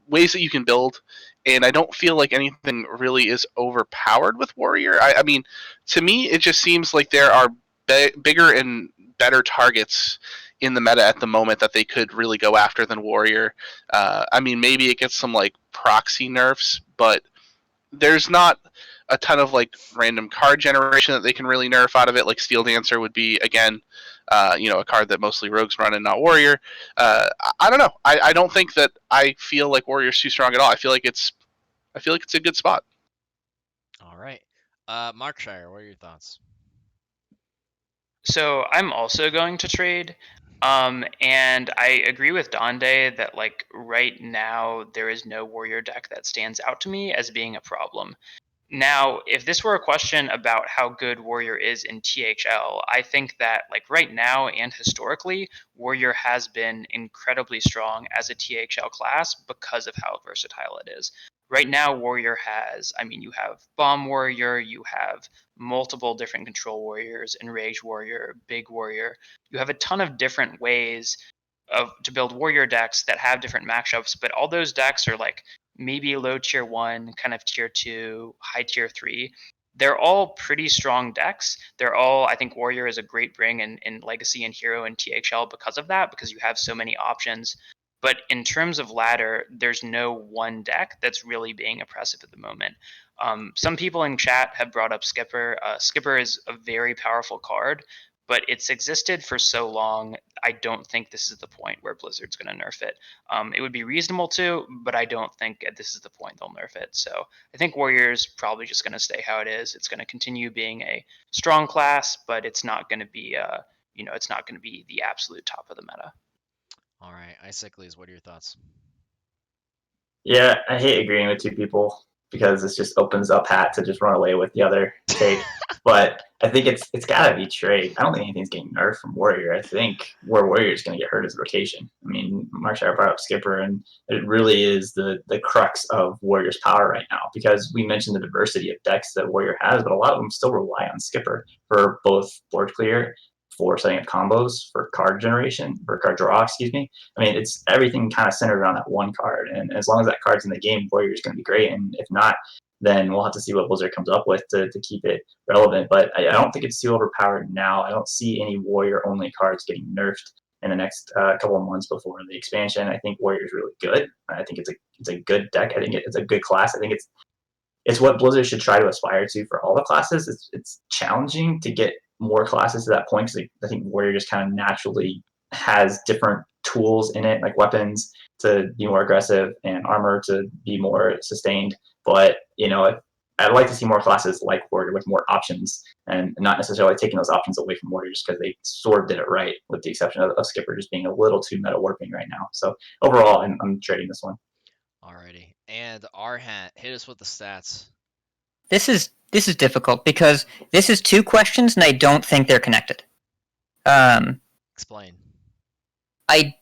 ways that you can build, and I don't feel like anything really is overpowered with Warrior. I mean, to me, it just seems like there are bigger and better targets in the meta at the moment that they could really go after than Warrior. I mean, maybe it gets some like proxy nerfs, but there's not a ton of like random card generation that they can really nerf out of it. Like Steel Dancer would be, again, a card that mostly rogues run and not Warrior. I don't know. I don't think that I feel like Warrior's too strong at all. I feel like it's a good spot. All right. Markshire, what are your thoughts? So I'm also going to trade. And I agree with Donde that like right now there is no Warrior deck that stands out to me as being a problem. Now, if this were a question about how good Warrior is in THL, I think that like right now and historically, Warrior has been incredibly strong as a THL class because of how versatile it is. Right now, Warrior has, I mean, you have Bomb Warrior, you have multiple different control warriors, Enrage Warrior, Big Warrior. You have a ton of different ways to build warrior decks that have different matchups, but all those decks are like maybe low tier 1, kind of tier 2, high tier 3. They're all pretty strong decks. They're all, I think Warrior is a great bring in Legacy and Hero and THL because of that, because you have so many options. But in terms of ladder, there's no one deck that's really being impressive at the moment. Some people in chat have brought up Skipper. Skipper is a very powerful card, but it's existed for so long. I don't think this is the point where Blizzard's going to nerf it. It would be reasonable to, but I don't think this is the point they'll nerf it. So I think Warrior's probably just going to stay how it is. It's going to continue being a strong class, but it's not going to be, it's not going to be the absolute top of the meta. All right, Icicles, what are your thoughts? Yeah, I hate agreeing with two people because this just opens up Hat to just run away with the other take. But I think it's got to be trade. I don't think anything's getting nerfed from Warrior. I think where Warrior is going to get hurt is rotation. I mean, Markshire brought up Skipper, and it really is the crux of Warrior's power right now, because we mentioned the diversity of decks that Warrior has, but a lot of them still rely on Skipper for both board clear, for setting up combos, for card generation, for card draw, excuse me. I mean, it's everything kind of centered around that one card. And as long as that card's in the game, Warrior is going to be great. And if not, then we'll have to see what Blizzard comes up with to keep it relevant. But I don't think it's too overpowered now. I don't see any Warrior only cards getting nerfed in the next couple of months before the expansion. I think Warrior is really good. I think it's a good deck. I think it's a good class. I think it's what Blizzard should try to aspire to for all the classes. It's challenging to get more classes to that point, because I think Warrior just kind of naturally has different tools in it, like weapons to be more aggressive and armor to be more sustained. But I'd like to see more classes like Warrior with more options, and not necessarily taking those options away from Warriors, because they sort of did it right, with the exception of Skipper just being a little too meta warping right now. So overall, I'm trading this one. Alrighty. And RHat, hit us with the stats. This is difficult because this is two questions and I don't think they're connected. Explain. I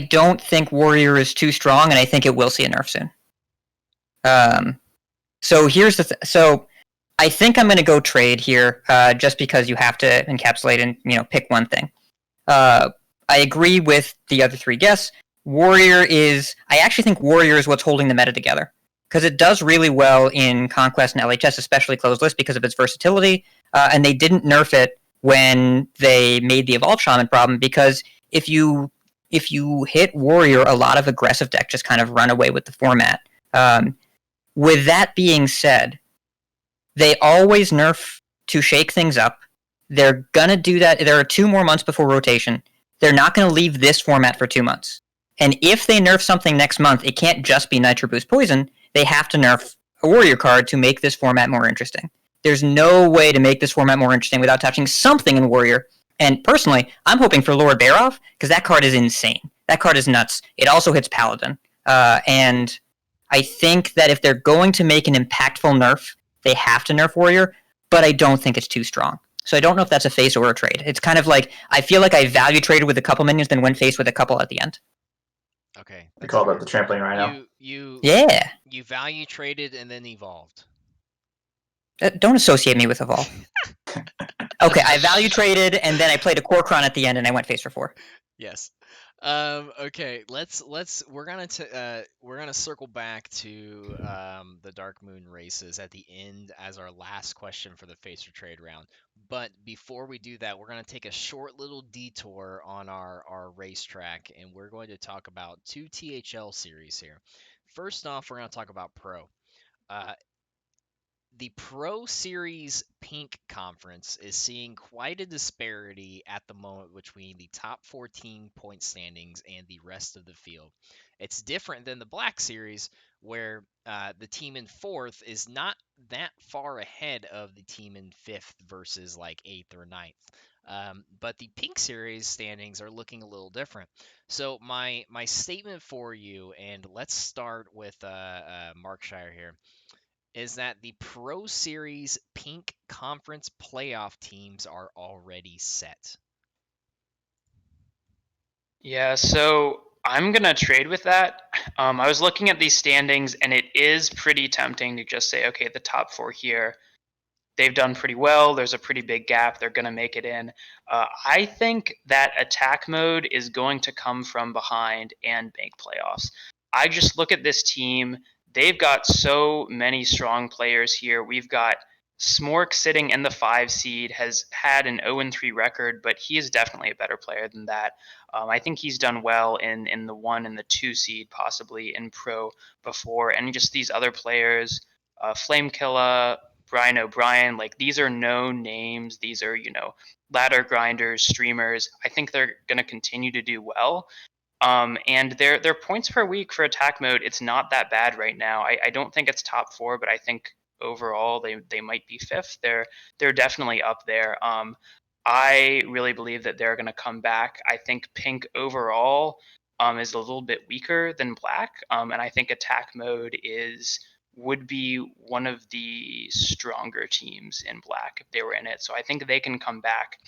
don't think Warrior is too strong, and I think it will see a nerf soon. So here's the so I think I'm going to go trade here, just because you have to encapsulate and pick one thing. I agree with the other three guests. I actually think Warrior is what's holding the meta together, because it does really well in Conquest and LHS, especially closed list, because of its versatility. And they didn't nerf it when they made the Evolved Shaman problem, because if you hit Warrior, a lot of aggressive decks just kind of run away with the format. With that being said, they always nerf to shake things up. They're going to do that. There are 2 more months before rotation. They're not going to leave this format for 2 months. And if they nerf something next month, it can't just be Nitro Boost Poison. They have to nerf a Warrior card to make this format more interesting. There's no way to make this format more interesting without touching something in Warrior. And personally, I'm hoping for Lord Barov, because that card is insane. That card is nuts. It also hits Paladin. And I think that if they're going to make an impactful nerf, they have to nerf Warrior, but I don't think it's too strong. So I don't know if that's a face or a trade. It's kind of like, I feel like I value traded with a couple minions, then went face with a couple at the end. Okay. We call that the trampling rhino. Yeah. You value traded and then evolved. Don't associate me with Evolve. Okay, I value traded, and then I played a Korkron at the end, and I went face for 4. Yes. Okay. We're gonna circle back to the Dark Moon races at the end as our last question for the face or trade round. But before we do that, we're gonna take a short little detour on our racetrack, and we're going to talk about 2 THL series here. First off, we're gonna talk about Pro. The Pro Series Pink Conference is seeing quite a disparity at the moment between the top 14 point standings and the rest of the field. It's different than the Black Series, where the team in 4th is not that far ahead of the team in 5th versus like 8th or 9th. But the Pink Series standings are looking a little different. So my statement for you, and let's start with Markshire here, is that the Pro Series Pink Conference playoff teams are already set. Yeah, so I'm going to trade with that. I was looking at these standings, and it is pretty tempting to just say, okay, the top 4 here, they've done pretty well. There's a pretty big gap. They're going to make it in. I think that attack mode is going to come from behind and make playoffs. I just look at this team. They've got so many strong players here. We've got Smork sitting in the 5 seed, has had an 0-3 record, but he is definitely a better player than that. I think he's done well in the 1 and the 2 seed, possibly in Pro before. And just these other players, Flamekilla, Brian O'Brien, like these are known names. These are, ladder grinders, streamers. I think they're going to continue to do well. And their points per week for attack mode, it's not that bad right now. I don't think it's top 4, but I think overall they might be 5th. They're definitely up there. I really believe that they're going to come back. I think Pink overall is a little bit weaker than Black, and I think attack mode is would be one of the stronger teams in black if they were in it. So I think they can come back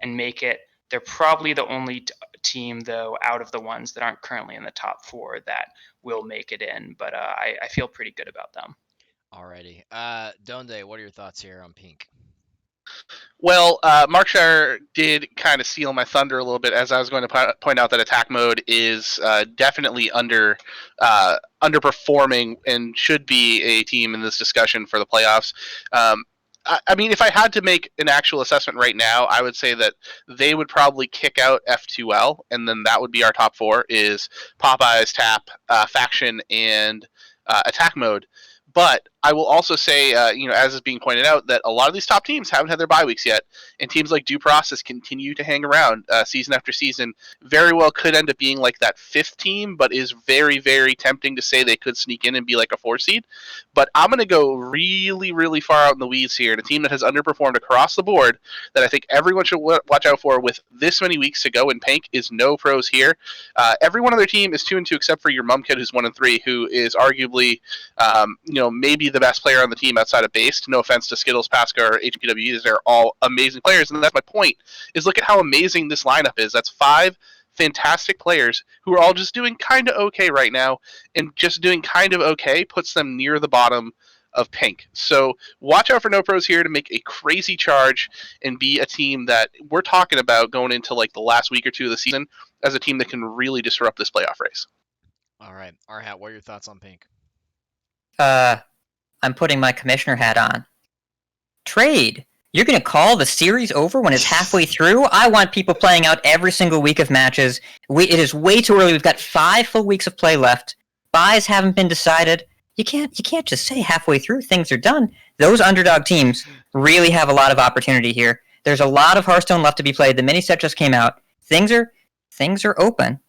and make it. They're probably the only team, though, out of the ones that aren't currently in the top 4 that will make it in. But I feel pretty good about them. Alrighty. Donde, what are your thoughts here on Pink? Well, Markshire did kind of steal my thunder a little bit, as I was going to point out that attack mode is definitely underperforming and should be a team in this discussion for the playoffs. I mean, if I had to make an actual assessment right now, I would say that they would probably kick out F2L, and then that would be our top 4 is Popeyes, Tap, Faction, and attack mode. But I will also say, as is being pointed out, that a lot of these top teams haven't had their bye weeks yet, and teams like Due Process continue to hang around season after season. Very well could end up being like that 5th team, but is very, very tempting to say they could sneak in and be like a 4 seed. But I'm going to go really, really far out in the weeds here, and a team that has underperformed across the board that I think everyone should watch out for with this many weeks to go in Pink is No Pros here. Every one of their team is 2-2 except for your mum kid who's 1-3, who is arguably, maybe the best player on the team outside of Based. No offense to Skittles, Pasca, or HPWs. They're all amazing players, and that's my point, is look at how amazing this lineup is. That's 5 fantastic players who are all just doing kind of okay right now, and just doing kind of okay puts them near the bottom of Pink. So watch out for No Pros here to make a crazy charge and be a team that we're talking about going into like the last week or 2 of the season as a team that can really disrupt this playoff race. All right. RHat, what are your thoughts on Pink? I'm putting my commissioner hat on. Trade. You're going to call the series over when it's halfway through? I want people playing out every single week of matches. It is way too early. We've got 5 full weeks of play left. Buys haven't been decided. You can't just say halfway through things are done. Those underdog teams really have a lot of opportunity here. There's a lot of Hearthstone left to be played. The mini set just came out. Things are open,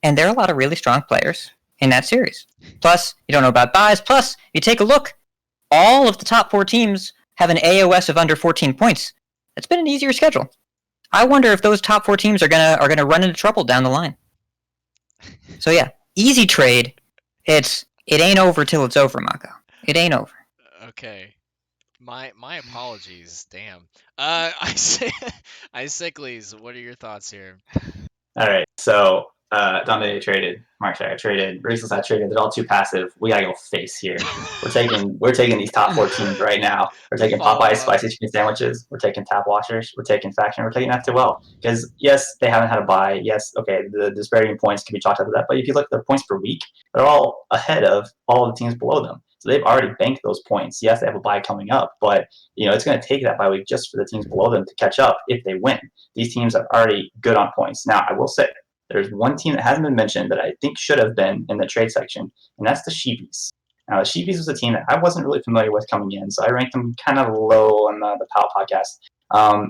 and there are a lot of really strong players in that series. Plus, you don't know about buys. Plus, you take a look. All of the top 4 teams have an AOS of under 14 points. It's been an easier schedule. I wonder if those top 4 teams are gonna run into trouble down the line. So yeah, easy trade. It ain't over till it's over, Mako. It ain't over. Okay. My apologies. Damn. Icicles, what are your thoughts here? All right, so Donde traded, Markshire traded, Icicles I traded. They're all too passive. We gotta go face here. We're taking these top 4 teams right now. We're taking Popeyes spicy chicken sandwiches. We're taking Tap Watchers. We're taking Faction. We're taking F2L because yes, they haven't had a bye. Yes, okay, the disparity in points can be chalked up to that. But if you look at their points per week, they're all ahead of all the teams below them. So they've already banked those points. Yes, they have a bye coming up, but it's going to take that bye week just for the teams below them to catch up if they win. These teams are already good on points. Now, I will say there's one team that hasn't been mentioned that I think should have been in the trade section, and that's the Sheepies. Now, the Sheepies was a team that I wasn't really familiar with coming in, so I ranked them kind of low on the PAL podcast.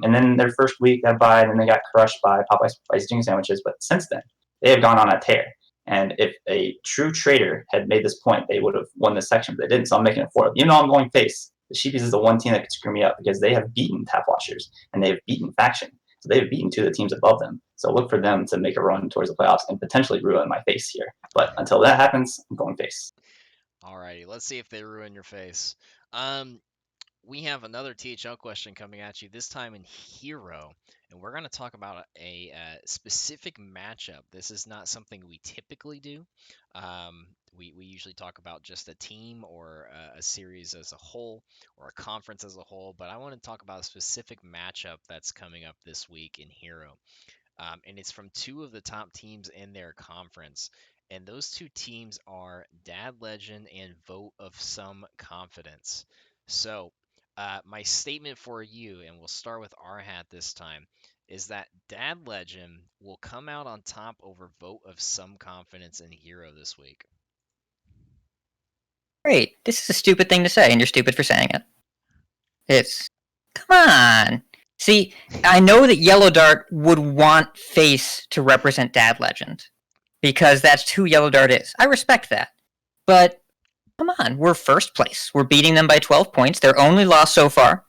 And then their first week, that bye, and then they got crushed by Popeye's Spicy Chicken Sandwiches. But since then, they have gone on a tear. And if a true trader had made this point, they would have won this section, but they didn't, so I'm making it for them. Even though I'm going face, the Sheepies is the one team that could screw me up because they have beaten Tap Watchers, and they have beaten Faction. So they've beaten 2 of the teams above them. So look for them to make a run towards the playoffs and potentially ruin my face here. But until that happens, I'm going face. Alrighty, let's see if they ruin your face. We have another THL question coming at you, this time in Hero. And we're going to talk about a specific matchup. This is not something we typically do. We usually talk about just a team or a series as a whole or a conference as a whole. But I want to talk about a specific matchup that's coming up this week in Hero. And it's from 2 of the top teams in their conference. And those 2 teams are Dad Legend and Vote of Some Confidence. So my statement for you, and we'll start with RHat this time, is that Dad Legend will come out on top over Vote of Some Confidence in Hero this week. Great. This is a stupid thing to say, and you're stupid for saying it. Come on. See, I know that Yellow Dart would want face to represent Dad Legend, because that's who Yellow Dart is. I respect that. But come on, we're first place. We're beating them by 12 points. Their only loss so far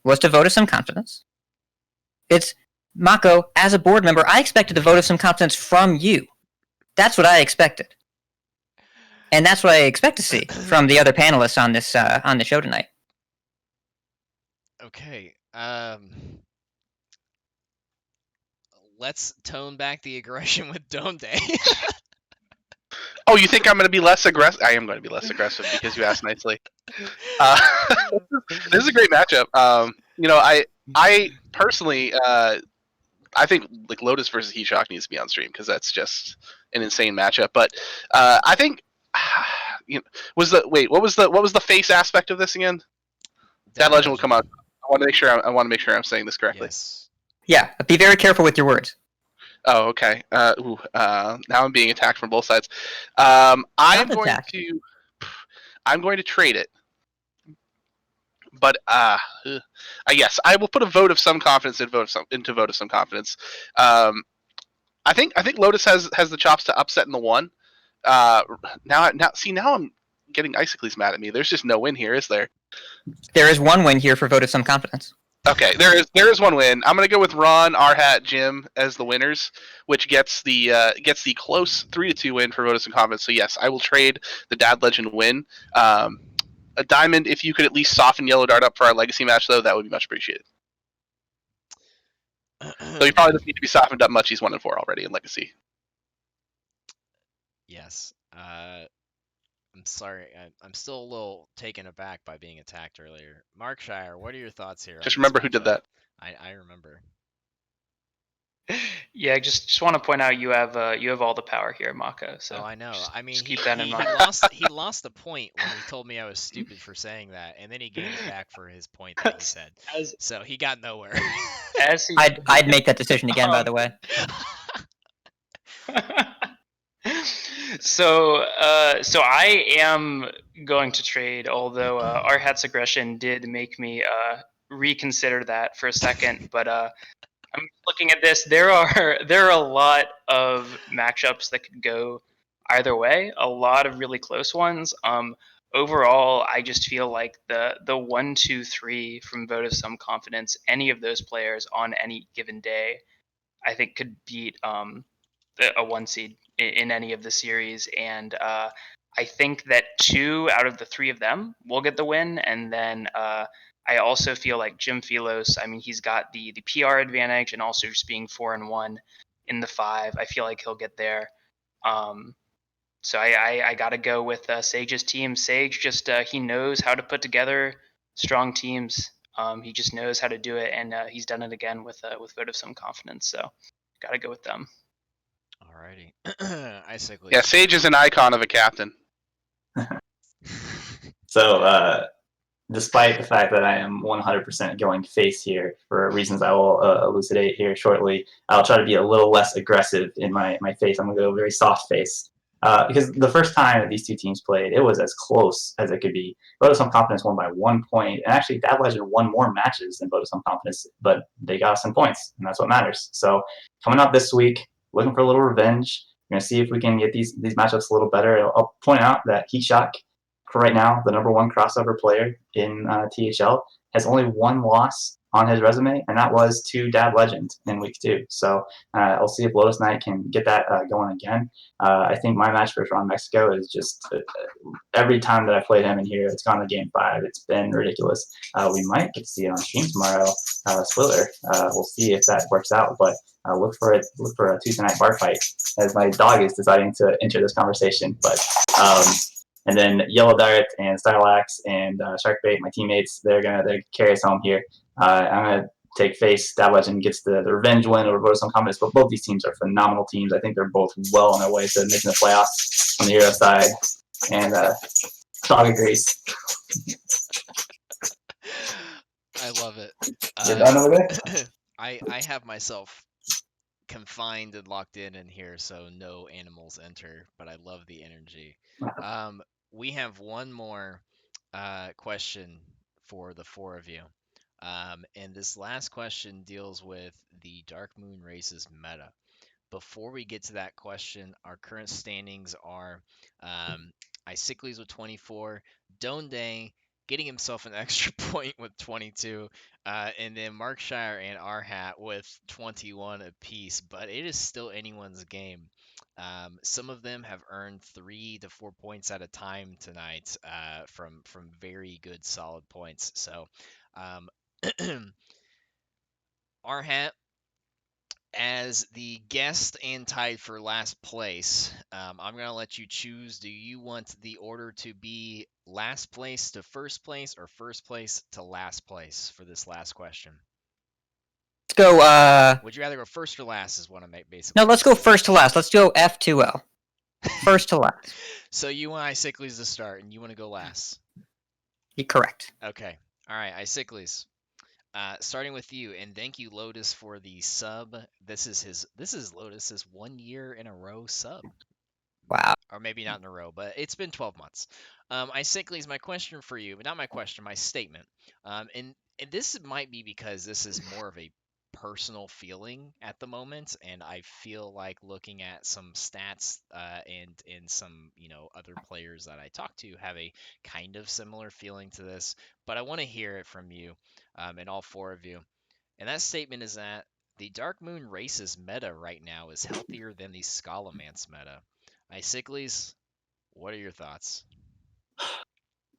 was to Vote of Some Confidence. It's, Mako, as a board member, I expected the Vote of Some Confidence from you. That's what I expected. And that's what I expect to see from the other panelists on this on the show tonight. Okay. Let's tone back the aggression with Donde. Oh, you think I'm going to be less aggressive? I am going to be less aggressive because you asked nicely. This is a great matchup. I personally, I think like Lotus versus Heatshock needs to be on stream because that's just an insane matchup. But I think, what was the face aspect of this again? That legend will come out. I want to make sure I'm saying this correctly. Yes. Yeah, be very careful with your words. Oh, okay. Now I'm being attacked from both sides. I'm going to trade it. But yes, I will put a vote of some confidence into vote of some confidence. I think Lotus has the chops to upset in the one. Now I'm getting Icicles mad at me. There's just no win here, is there? There is one win here for vote of some confidence. Okay, there is one win. I'm gonna go with Ron, RHat, Jim as the winners, which gets the close 3-2 win for vote of some confidence. So yes, I will trade the Dad Legend win. A diamond, if you could at least soften Yellow Dart up for our legacy match, though, that would be much appreciated. So you probably doesn't need to be softened up much. He's 1-4 already in legacy. Yes. I'm sorry. I'm still a little taken aback by being attacked earlier. Markshire, what are your thoughts here? Just remember who did that. I remember. Yeah, I just want to point out you have all the power here, Mako. So I know. I mean, keep that in mind. He lost the point when he told me I was stupid for saying that, and then he gained it back for his point that he said. So he got nowhere. I'd make that decision again, by the way. So I am going to trade, although RHat's aggression did make me reconsider that for a second. But I'm looking at this. There are a lot of matchups that could go either way. A lot of really close ones. Overall, I just feel like the 1, 2, 3 from vote of some confidence, any of those players on any given day, I think could beat a 1 seed in any of the series. And I think that 2 out of the 3 of them will get the win. And then I also feel like Jim Philos, I mean, he's got the PR advantage and also just being 4-1 in the 5. I feel like he'll get there. So I got to go with Sage's team. Sage just he knows how to put together strong teams. He just knows how to do it, and he's done it again with vote of some confidence. So got to go with them. Alrighty. Icicles. Yeah, Sage is an icon of a captain. So, despite the fact that I am 100% going face here for reasons I will elucidate here shortly, I'll try to be a little less aggressive in my face. I'm going to go very soft face. Because the first time that these two teams played, it was as close as it could be. Vote of Some Confidence won by 1 point, and actually Dad Legend won more matches than Vote of Some Confidence, but they got us some points, and that's what matters. So coming up this week, looking for a little revenge. We're going to see if we can get these matchups a little better. I'll point out that Heatshock, for right now, the #1 crossover player in THL, has only 1 loss on his resume, and that was to Dad Legend in week 2. So I'll see if Lotus Knight can get that going again. I think my match versus Ron Mexico is just every time that I played him in here, it's gone to game 5. It's been ridiculous. We might get to see it on stream tomorrow. Spoiler. We'll see if that works out, but look for a Tuesday night bar fight as my dog is deciding to enter this conversation. But and then Yellow Dart and Stylax and Sharkbait, my teammates, they're gonna carry us home here. I'm gonna take face. Dad Legend gets the revenge win over Vote of Some Confidence, but both these teams are phenomenal teams. I think they're both well on their way to making the playoffs on the Hero side. And dog agrees. I love it. You're done over there? I have myself confined and locked in here, so no animals enter, but I love the energy. We have one more question for the 4 of you. And this last question deals with the Dark Moon Races meta. Before we get to that question, our current standings are Icicles with 24, Donde getting himself an extra point with 22, and then Markshire and RHat with 21 apiece. But it is still anyone's game Some of them have earned 3 to 4 points at a time tonight from very good solid points. So, um, RHat, as the guest and tied for last place, I'm going to let you choose. Do you want the order to be last place to first place or first place to last place for this last question? Let's go. Would you rather go first or last? Is what I'm basically. No, let's go first to last. Let's go F2L. First to last. So you want Icicles to start, and you want to go last. You're correct. Okay. All right, Icicles. Starting with you, and thank you, Lotus, for the sub. This is Lotus's 1 year in a row sub. Wow. Or maybe not in a row, but it's been 12 months. Icicles, my question for you, not my question, my statement. And this might be because this is more of a personal feeling at the moment, and I feel like looking at some stats and some other players that I talk to have a kind of similar feeling to this, but I want to hear it from you, and all 4 of you. And that statement is that the Dark Moon Races meta right now is healthier than the Scholomance meta. Icicles, what are your thoughts?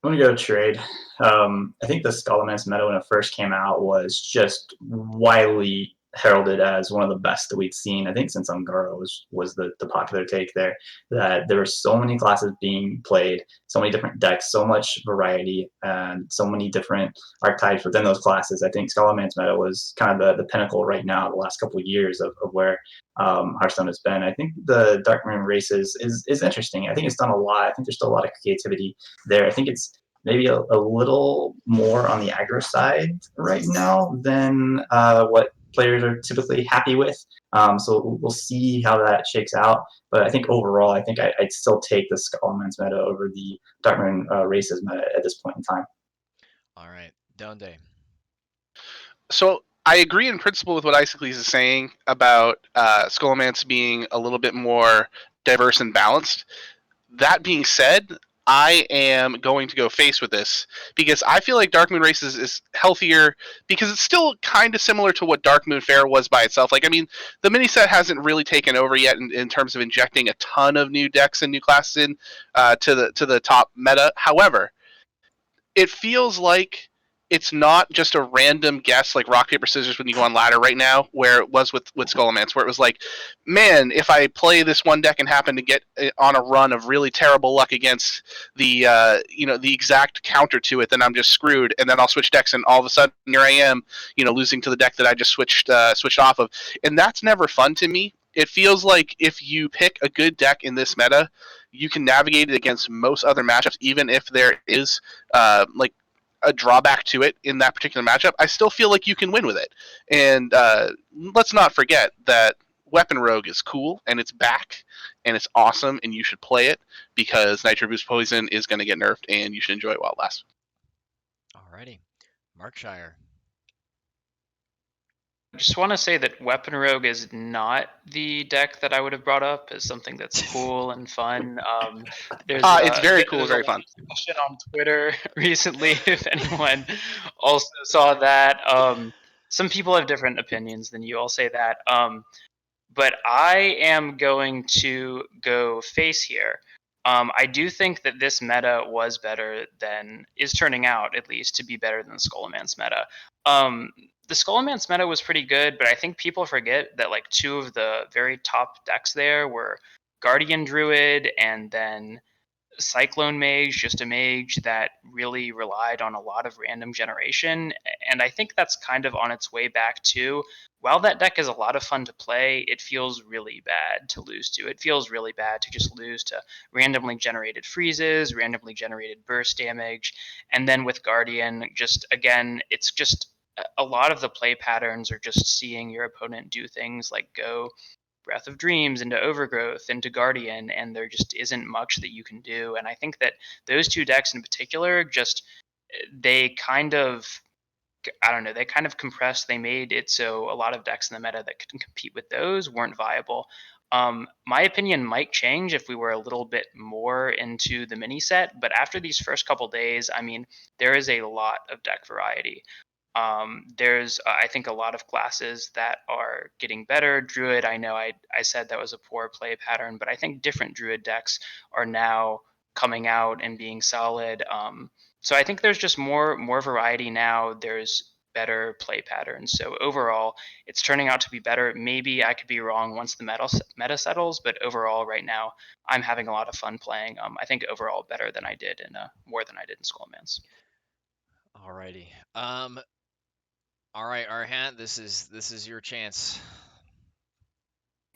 I'm gonna go trade. I think the Scholomance meta when it first came out was just widely heralded as one of the best that we'd seen. I think since Ungaro was the popular take there. That there were so many classes being played, so many different decks, so much variety, and so many different archetypes within those classes. I think Scholomance meta was kind of the pinnacle right now, the last couple of years of where Hearthstone has been. I think the Dark Moon Races is interesting. I think it's done a lot. I think there's still a lot of creativity there. I think it's maybe a little more on the aggro side right now than what players are typically happy with. So we'll see how that shakes out. But I think overall, I think I'd still take the Scholomance meta over the Dark Moon Races meta at this point in time. All right, Donde. So I agree in principle with what Icicles is saying about Scholomance being a little bit more diverse and balanced. That being said, I am going to go face with this because I feel like Dark Moon Races is healthier because it's still kind of similar to what Dark Moon Fair was by itself. Like, I mean, the mini set hasn't really taken over yet in terms of injecting a ton of new decks and new classes in to the top meta. However, it feels like it's not just a random guess like rock paper scissors when you go on ladder right now, where it was with Scholomance, where it was like, man, if I play this one deck and happen to get on a run of really terrible luck against the the exact counter to it, then I'm just screwed, and then I'll switch decks, and all of a sudden here I am, losing to the deck that I just switched off of, and that's never fun to me. It feels like if you pick a good deck in this meta, you can navigate it against most other matchups, even if there is like a drawback to it in that particular matchup. I still feel like you can win with it. And let's not forget that Weapon Rogue is cool and it's back and it's awesome and you should play it because Nitro Boost Poison is going to get nerfed and you should enjoy it while it lasts. Alrighty, Markshire. I just want to say that Weapon Rogue is not the deck that I would have brought up as something that's cool and fun. It's very cool, there's very a fun. discussion on Twitter recently, if anyone also saw that. Some people have different opinions than you. I'll say that. But I am going to go face here. I do think that this meta was better than is turning out, at least, to be better than the Scholomance meta. The Scholomance meta was pretty good, but I think people forget that like 2 of the very top decks there were Guardian Druid and then Cyclone Mage, just a mage that really relied on a lot of random generation. And I think that's kind of on its way back too. While that deck is a lot of fun to play, it feels really bad to lose to. It feels really bad to just lose to randomly generated freezes, randomly generated burst damage. And then with Guardian, just again, it's just a lot of the play patterns are just seeing your opponent do things like go Breath of Dreams into Overgrowth into Guardian, and there just isn't much that you can do. And I think that those 2 decks in particular, just they kind of, I don't know, they kind of compressed. They made it so a lot of decks in the meta that could compete with those weren't viable. My opinion might change if we were a little bit more into the mini set, but after these first couple days, I mean, there is a lot of deck variety. There's I think a lot of classes that are getting better. Druid, I know I said that was a poor play pattern, but I think different Druid decks are now coming out and being solid. So I think there's just more variety now. There's better play patterns. So overall, it's turning out to be better. Maybe I could be wrong once the meta settles, but overall, right now, I'm having a lot of fun playing. I think overall better than I did in more than I did in Skullman's. Alrighty. All right, RHat, this is your chance.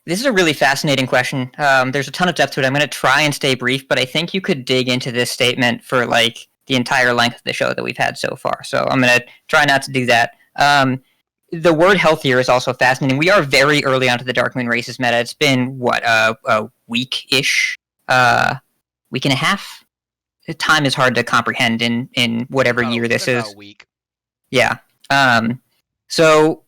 This is a really fascinating question. There's a ton of depth to it. I'm going to try and stay brief, but I think you could dig into this statement for like the entire length of the show that we've had so far. So I'm going to try not to do that. The word healthier is also fascinating. We are very early onto the Dark Moon Races meta. It's been, what, a week-ish? Week and a half? The time is hard to comprehend in whatever year this is. About a week. Yeah. So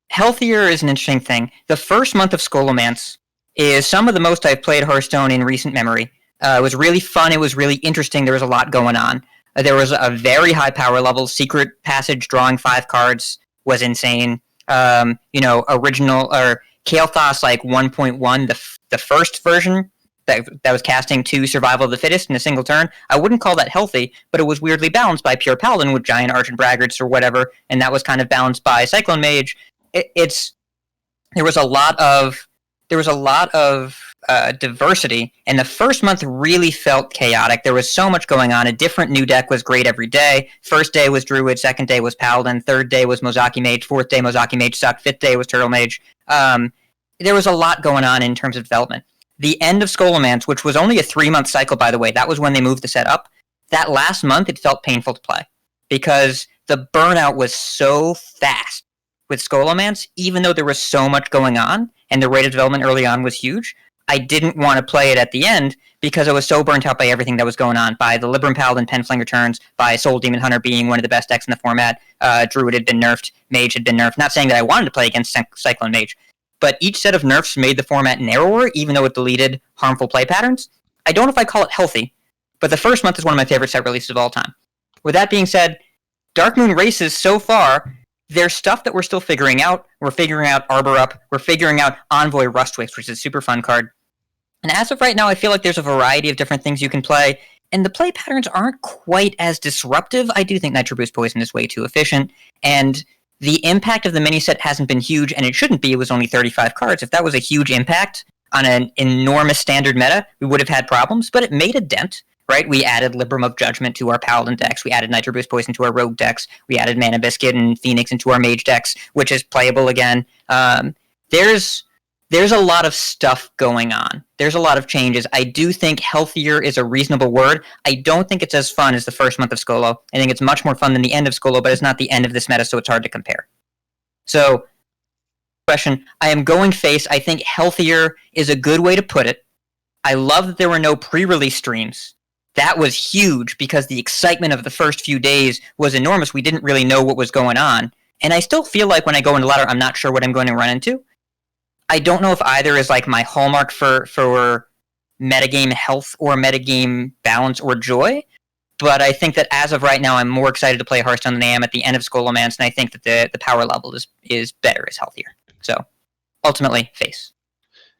healthier is an interesting thing. The first month of Scholomance is some of the most I've played Hearthstone in recent memory. It was really fun. It was really interesting. There was a lot going on. There was a very high power level. Secret Passage drawing 5 cards was insane. Original or Kael'thas like 1.1, the first version that was casting 2 Survival of the Fittest in a single turn. I wouldn't call that healthy, but it was weirdly balanced by Pure Paladin with Giant Argent Braggarts or whatever, and that was kind of balanced by Cyclone Mage. There was a lot of diversity, and the first month really felt chaotic. There was so much going on. A different new deck was great every day. First day was Druid, second day was Paladin, third day was Mozaki Mage, fourth day Mozaki Mage sucked, fifth day was Turtle Mage. There was a lot going on in terms of development. The end of Scholomance, which was only a 3-month cycle, by the way, that was when they moved the set up. That last month, it felt painful to play because the burnout was so fast with Scholomance, even though there was so much going on and the rate of development early on was huge. I didn't want to play it at the end because I was so burnt out by everything that was going on, by the Libram Paladin Penflinger turns, by Soul Demon Hunter being one of the best decks in the format. Druid had been nerfed, Mage had been nerfed. Not saying that I wanted to play against Cyclone Mage, but each set of nerfs made the format narrower, even though it deleted harmful play patterns. I don't know if I call it healthy, but the first month is one of my favorite set releases of all time. With that being said, Dark Moon Races so far, there's stuff that we're still figuring out. We're figuring out Arbor Up. We're figuring out Envoy Rustwix, which is a super fun card. And as of right now, I feel like there's a variety of different things you can play, and the play patterns aren't quite as disruptive. I do think Nitro Boost Poison is way too efficient, and the impact of the mini set hasn't been huge, and it shouldn't be. It was only 35 cards. If that was a huge impact on an enormous standard meta, we would have had problems, but it made a dent. Right, we added Libram of Judgment to our Paladin decks. We added Nitro Boost Poison to our Rogue decks. We added Mana Biscuit and Phoenix into our Mage decks, which is playable again. There's a lot of stuff going on. There's a lot of changes. I do think healthier is a reasonable word. I don't think it's as fun as the first month of Skolo. I think it's much more fun than the end of Skolo, but it's not the end of this meta, so it's hard to compare. So, question, I am going face. I think healthier is a good way to put it. I love that there were no pre-release streams. That was huge because the excitement of the first few days was enormous. We didn't really know what was going on. And I still feel like when I go into ladder, I'm not sure what I'm going to run into. I don't know if either is like my hallmark for metagame health or metagame balance or joy. But I think that as of right now, I'm more excited to play Hearthstone than I am at the end of Scholomance, and I think that the power level is better, is healthier. So, ultimately, face.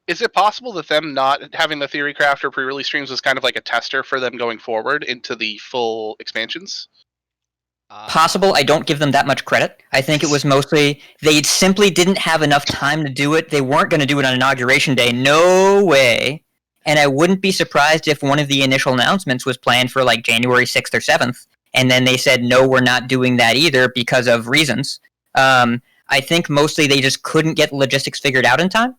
Is it possible that them not having the Theory Craft or pre-release streams was kind of like a tester for them going forward into the full expansions? Possible. I don't give them that much credit. I think it was mostly they simply didn't have enough time to do it. They weren't going to do it on Inauguration Day. No way. And I wouldn't be surprised if one of the initial announcements was planned for like January 6th or 7th. And then they said, no, we're not doing that either because of reasons. I think mostly they just couldn't get logistics figured out in time.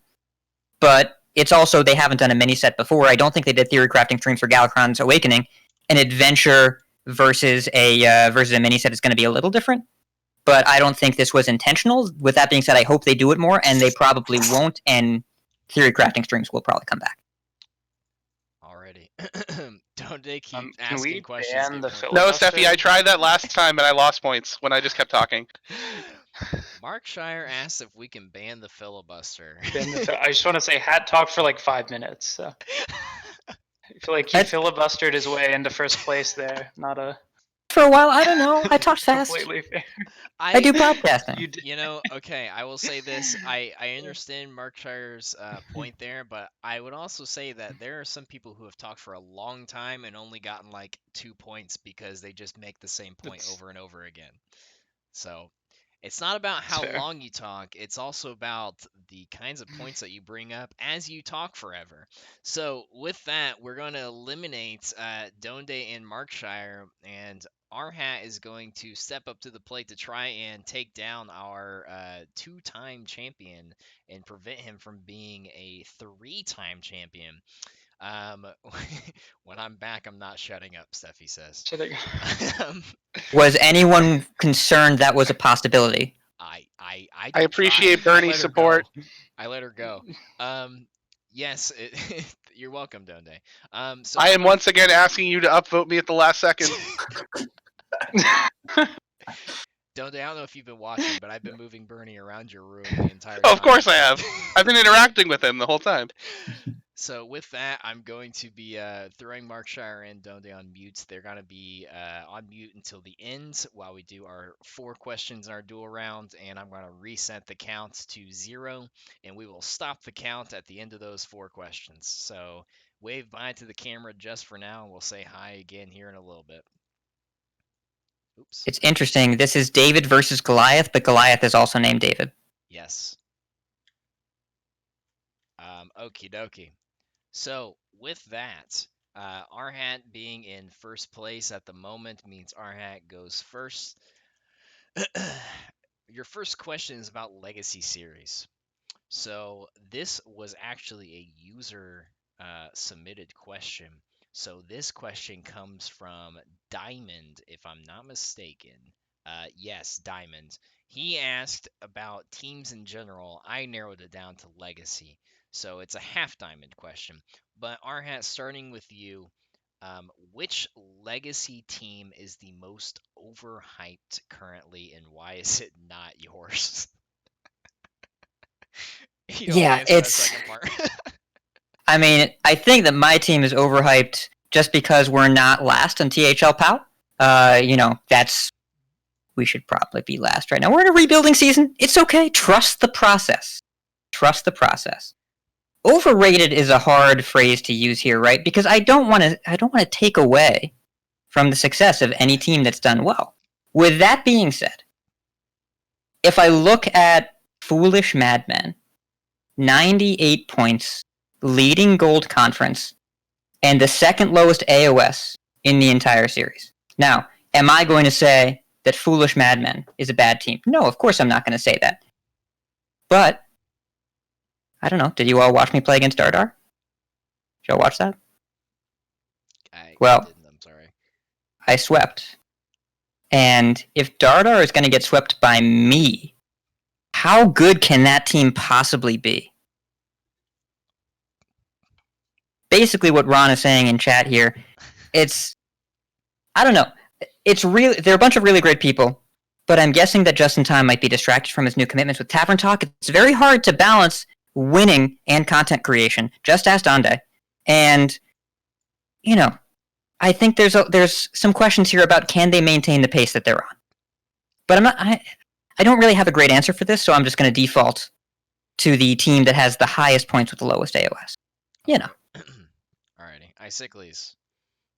But it's also they haven't done a mini set before. I don't think they did theory crafting streams for Galakron's Awakening. An adventure versus a mini set is going to be a little different. But I don't think this was intentional. With that being said, I hope they do it more, and they probably won't. And theory crafting streams will probably come back. Alrighty. Donde keep Can asking we questions. ban the get No, filibuster? Steffi, I tried that last time and I lost points when I just kept talking. Markshire asks if we can ban the filibuster. I just want to say, Hat talked for like 5 minutes. So. I feel like he filibustered his way into first place there. Not a. for a while. I don't know. I talked fast. Completely fair. I do podcasting. You did. You know, okay, I will say this. I understand Markshire's point there, but I would also say that there are some people who have talked for a long time and only gotten like 2 points because they just make the same point It's- over and over again. So it's not about It's how fair. long you talk, it's also about the kinds of points that you bring up as you talk forever. So, with that, we're going to eliminate Donde and Markshire, and RHat is going to step up to the plate to try and take down our 2-time champion and prevent him from being a 3-time champion. Um, when I'm back, I'm not shutting up, Steffi says. So there you go. Um, Was anyone concerned that was a possibility? I I appreciate tried. I Bernie's let her support. go. I let her go. Yes, you're welcome, Donde. So I I'm am gonna- once again asking you to upvote me at the last second. Donde, I don't know if you've been watching, but I've been moving Bernie around your room the entire time. Of course I have. I've been interacting with him the whole time. So with that, I'm going to be throwing Markshire and Donde on mute. They're going to be on mute until the end while we do our 4 questions in our duel round, and I'm going to reset the count to 0, and we will stop the count at the end of those 4 questions. So wave bye to the camera just for now, and we'll say hi again here in a little bit. Oops. It's interesting. This is David versus Goliath, but Goliath is also named David. Yes. Okie dokie. So with that, RHat being in first place at the moment means RHat goes first. Your first question is about Legacy Series. So this was actually a user submitted question. So this question comes from Diamond, if I'm not mistaken. Yes, Diamond. He asked about teams in general. I narrowed it down to Legacy. So it's a half diamond question. But RHat, starting with you, which Legacy team is the most overhyped currently, and why is it not yours? You don't Yeah, answer that it's. second part. I mean, I think that my team is overhyped just because we're not last on THL POW. That's. We should probably be last right now. We're in a rebuilding season. It's okay. Trust the process. Trust the process. Overrated is a hard phrase to use here, right? Because I don't want to take away from the success of any team that's done well. With that being said, if I look at Foolish Madmen, 98 points, leading gold conference, and the second lowest AOS in the entire series. Now, am I going to say that Foolish Madmen is a bad team? No, of course I'm not going to say that. But I don't know. Did you all watch me play against Dardar? Did y'all watch that? I Well- didn't, I'm sorry. I swept. And if Dardar is going to get swept by me, how good can that team possibly be? Basically what Ron is saying in chat here, I don't know. They're a bunch of really great people, but I'm guessing that Justin Time might be distracted from his new commitments with Tavern Talk. It's very hard to balance winning and content creation. Just ask Donde. And, I think there's some questions here about can they maintain the pace that they're on. But I don't really have a great answer for this, so I'm just going to default to the team that has the highest points with the lowest AOS. Alrighty. Icicles.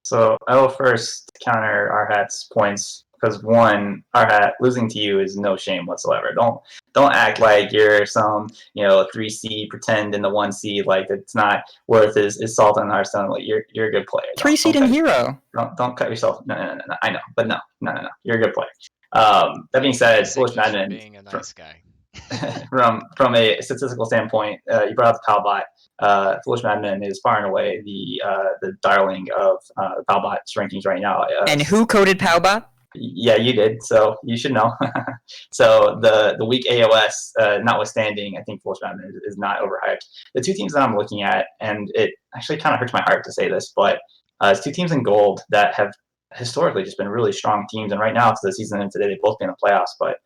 So I will first counter RHat's points because one, RHat losing to you is no shame whatsoever. Don't act like you're some 3C pretend in the 1C like it's not worth his salt and hearthstone. Like you're a good player. 3-seed and hero. Don't cut yourself. No. I know, but no. You're a good player. That being said, Foolish Icicles for Madman being a nice guy. from a statistical standpoint, you brought up the Palbot. Foolish Madman is far and away the darling of the Palbot's rankings right now. And who coded Powbot? Yeah, you did, so you should know. So the weak AOS notwithstanding, I think Foolish Madman is not overhyped. The two teams that I'm looking at, and it actually kind of hurts my heart to say this, but it's two teams in gold that have historically just been really strong teams, and right now it's the season and today they've both been in the playoffs, but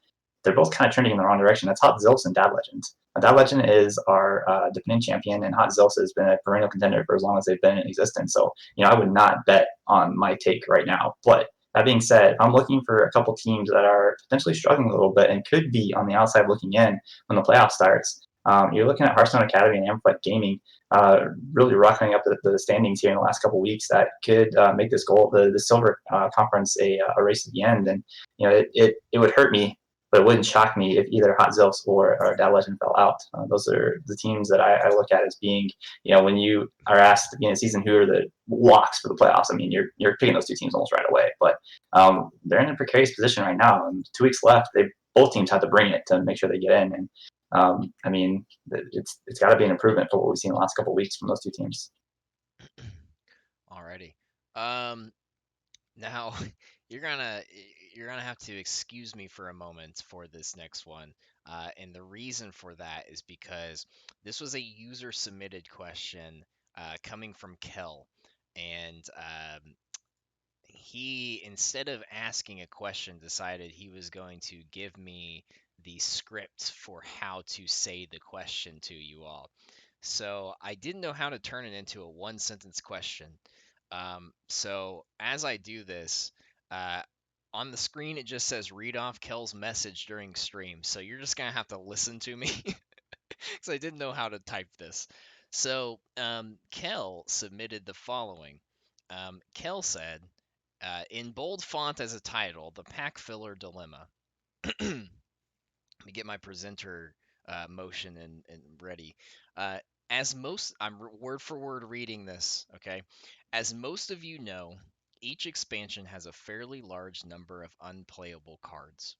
they're both kind of trending in the wrong direction. That's Hot Zilfs and Dad Legend. Dad Legend is our defending champion, and Hot Zilfs has been a perennial contender for as long as they've been in existence. So, I would not bet on my take right now. But That being said, I'm looking for a couple teams that are potentially struggling a little bit and could be on the outside looking in when the playoff starts. You're looking at Hearthstone Academy and Amplified Gaming really rocking up the standings here in the last couple of weeks that could make this goal, the Silver Conference, a race to the end. And it would hurt me, but it wouldn't shock me if either Hot Zilfs or Dad Legend fell out. Those are the teams that I look at as being, when you are asked at the beginning of the season who are the locks for the playoffs, I mean, you're picking those two teams almost right away. But they're in a precarious position right now. And 2 weeks left, both teams have to bring it to make sure they get in. And I mean, it's got to be an improvement for what we've seen the last couple of weeks from those two teams. Alrighty. Now you're gonna have to excuse me for a moment for this next one, and the reason for that is because this was a user submitted question coming from Kel, and he, instead of asking a question, decided he was going to give me the script for how to say the question to you all. So I didn't know how to turn it into a one sentence question. So as I do this, on the screen it just says read off Kel's message during stream. So you're just gonna have to listen to me because I didn't know how to type this. So Kel submitted the following. Kel said, in bold font as a title, the pack filler dilemma. Let me get my presenter motion and ready. I'm word for word reading this, okay? As most of you know, each expansion has a fairly large number of unplayable cards.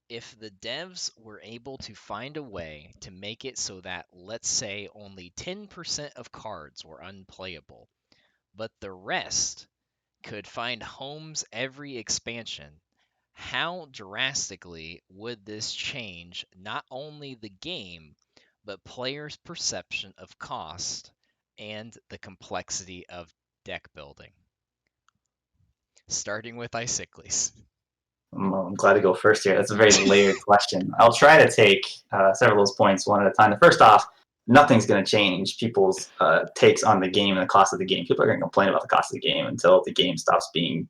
If the devs were able to find a way to make it so that, let's say, only 10% of cards were unplayable, but the rest could find homes every expansion, how drastically would this change not only the game, but players' perception of cost and the complexity of deck building? Starting with Icicles. I'm glad to go first here. That's a very layered question. I'll try to take several of those points one at a time. First off, nothing's going to change people's takes on the game and the cost of the game. People are going to complain about the cost of the game until the game stops being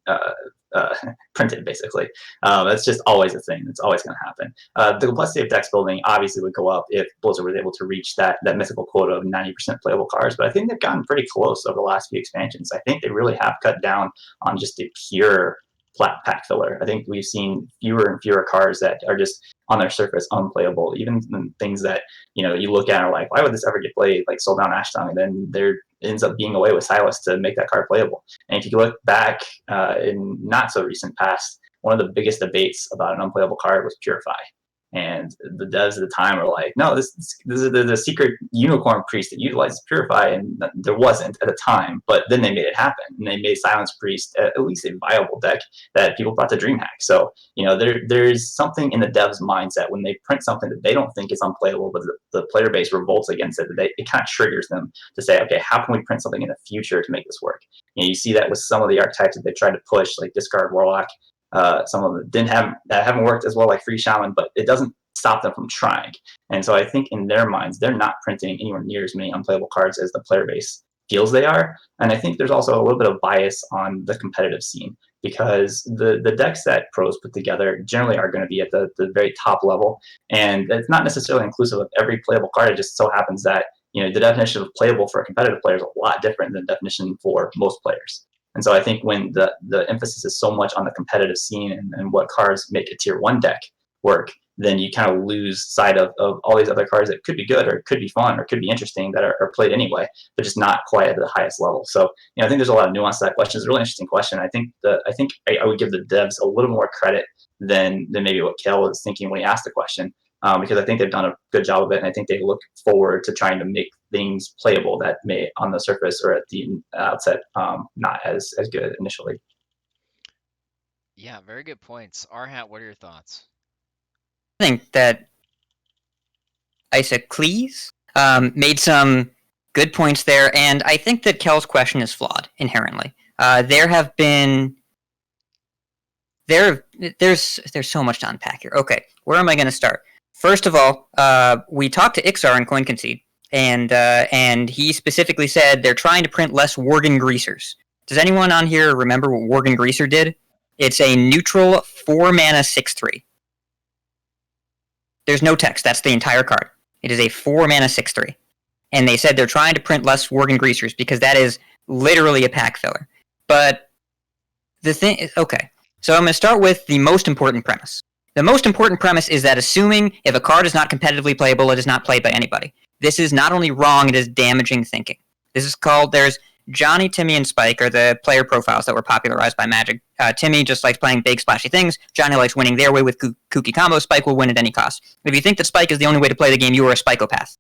printed, basically. That's just always a thing. It's always going to happen. The complexity of deck building obviously would go up if Blizzard was able to reach that mythical quota of 90% playable cards, but I think they've gotten pretty close over the last few expansions. I think they really have cut down on just a pure flat pack filler. I think we've seen fewer and fewer cards that are just on their surface unplayable. Even things that you look at and are like, why would this ever get played? Like Soul Down Ash Tongue, and then there ends up being a way with Silas to make that card playable. And if you look back in not so recent past, one of the biggest debates about an unplayable card was Purify. And the devs at the time were like, no, this is the secret unicorn priest that utilizes Purify, and there wasn't at the time. But then they made it happen, and they made Silence Priest at least a viable deck that people brought to DreamHack. So there's something in the devs' mindset when they print something that they don't think is unplayable, but the player base revolts against it. It kind of triggers them to say, okay, how can we print something in the future to make this work? You see that with some of the archetypes that they tried to push, like Discard Warlock. Some of them haven't worked as well, like Free Shaman, but it doesn't stop them from trying. And so I think in their minds, they're not printing anywhere near as many unplayable cards as the player base feels they are. And I think there's also a little bit of bias on the competitive scene, because the decks that pros put together generally are going to be at the very top level. And it's not necessarily inclusive of every playable card. It just so happens that the definition of playable for a competitive player is a lot different than the definition for most players. And so I think when the emphasis is so much on the competitive scene and what cards make a tier 1 deck work, then you kind of lose sight of all these other cards that could be good or could be fun or could be interesting that are played anyway, but just not quite at the highest level. So I think there's a lot of nuance to that question. It's a really interesting question. I think I would give the devs a little more credit than maybe what Kel was thinking when he asked the question. Because I think they've done a good job of it, and I think they look forward to trying to make things playable that may, on the surface or at the outset, not as good initially. Yeah, very good points. RHat, what are your thoughts? I think that Icicles made some good points there, and I think that Kel's question is flawed inherently. There's so much to unpack here. Okay, where am I going to start? First of all, we talked to Ixar in Coin Concede, and he specifically said they're trying to print less Worgen Greasers. Does anyone on here remember what Worgen Greaser did? It's a neutral 4-mana 6/3. There's no text. That's the entire card. It is a 4-mana 6/3. And they said they're trying to print less Worgen Greasers because that is literally a pack filler. But the thing is, okay, so I'm going to start with the most important premise. The most important premise is that assuming if a card is not competitively playable, it is not played by anybody. This is not only wrong, it is damaging thinking. This is called, there's Johnny, Timmy, and Spike are the player profiles that were popularized by Magic. Timmy just likes playing big, splashy things. Johnny likes winning their way with kooky combos. Spike will win at any cost. If you think that Spike is the only way to play the game, you are a Spikopath.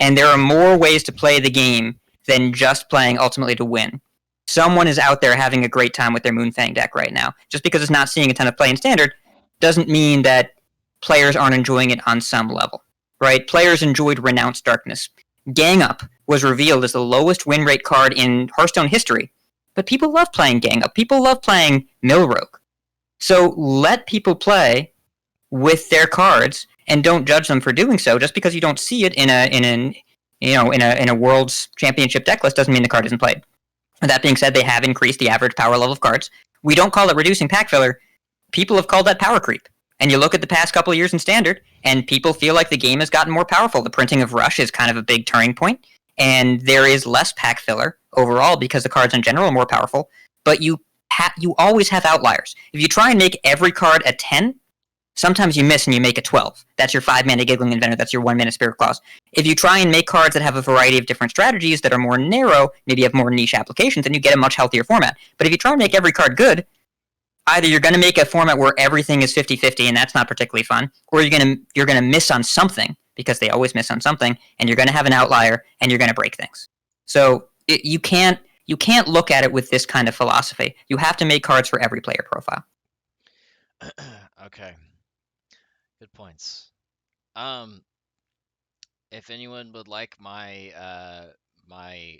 And there are more ways to play the game than just playing ultimately to win. Someone is out there having a great time with their Moonfang deck right now. Just because it's not seeing a ton of play in Standard doesn't mean that players aren't enjoying it on some level, right? Players enjoyed Renounced Darkness. Gang Up was revealed as the lowest win rate card in Hearthstone history, but people love playing Gang Up. People love playing Mill Rogue. So let people play with their cards and don't judge them for doing so. Just because you don't see it in a World's Championship deck list doesn't mean the card isn't played. That being said, they have increased the average power level of cards. We don't call it reducing pack filler. People have called that power creep. And you look at the past couple of years in Standard, and people feel like the game has gotten more powerful. The printing of Rush is kind of a big turning point, and there is less pack filler overall because the cards in general are more powerful. But you always have outliers. If you try and make every card a 10, sometimes you miss and you make a 12. That's your 5-mana Giggling Inventor. That's your 1-mana Spirit Claws. If you try and make cards that have a variety of different strategies that are more narrow, maybe have more niche applications, then you get a much healthier format. But if you try and make every card good, either you're going to make a format where everything is 50-50, and that's not particularly fun, or you're going to miss on something, because they always miss on something, and you're going to have an outlier, and you're going to break things. So you can't look at it with this kind of philosophy. You have to make cards for every player profile. Okay. Good points. If anyone would like my my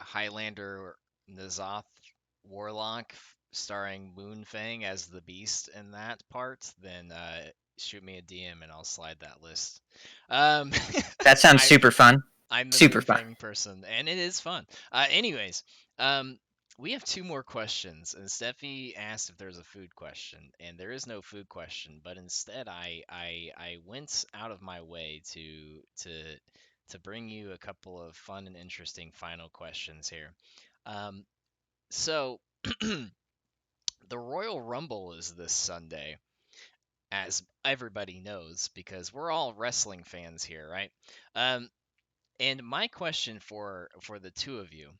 Highlander N'Zoth Warlock starring Moonfang as the beast in that part, then shoot me a DM and I'll slide that list. That sounds super fun. I'm the super Moonfang fun person, and it is fun. Anyways, we have 2 more questions, and Steffi asked if there's a food question, and there is no food question, but instead I went out of my way to bring you a couple of fun and interesting final questions here. So the Royal Rumble is this Sunday, as everybody knows, because we're all wrestling fans here, right? And my question for the 2 of you: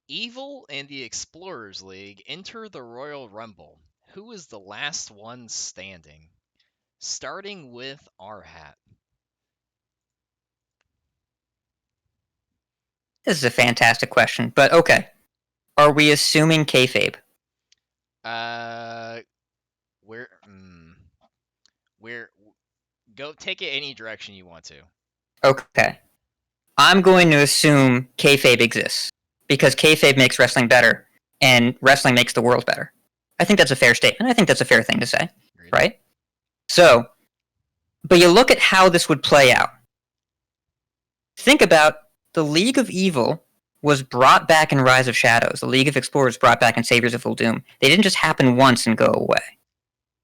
Evil and the Explorers League enter the Royal Rumble. Who is the last one standing? Starting with RHat. This is a fantastic question, but okay. Are we assuming kayfabe? We're go take it any direction you want to. Okay. I'm going to assume kayfabe exists, because kayfabe makes wrestling better, and wrestling makes the world better. I think that's a fair statement. I think that's a fair thing to say, Agreed. right? So, but you look at how this would play out. Think about the League of Evil was brought back in Rise of Shadows. The League of Explorers brought back in Saviors of Uldum. They didn't just happen once and go away.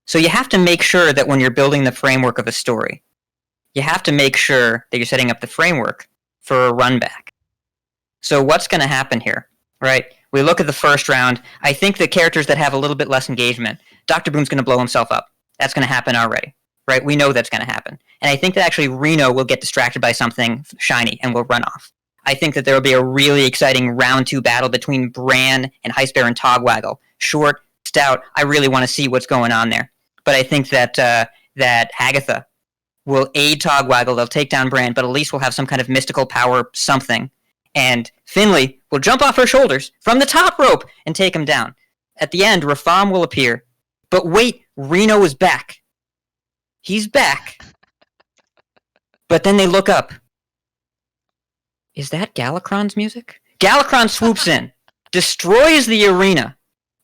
So you have to make sure that when you're building the framework of a story, you have to make sure that you're setting up the framework for a run back. So what's going to happen here, right? We look at the first round. I think the characters that have a little bit less engagement, Dr. Boom's going to blow himself up. That's going to happen already, right? We know that's going to happen. And I think that actually Reno will get distracted by something shiny and will run off. I think that there will be a really exciting round 2 battle between Bran and Heistbear and Togwaggle. Short, stout. I really want to see what's going on there. But I think that that Agatha will aid Togwaggle. They'll take down Bran, but at least we'll have some kind of mystical power something. And Finley will jump off her shoulders from the top rope and take him down. At the end, Rafam will appear. But wait, Reno is back. He's back. But then they look up. Is that Galakron's music? Galakron swoops in, destroys the arena.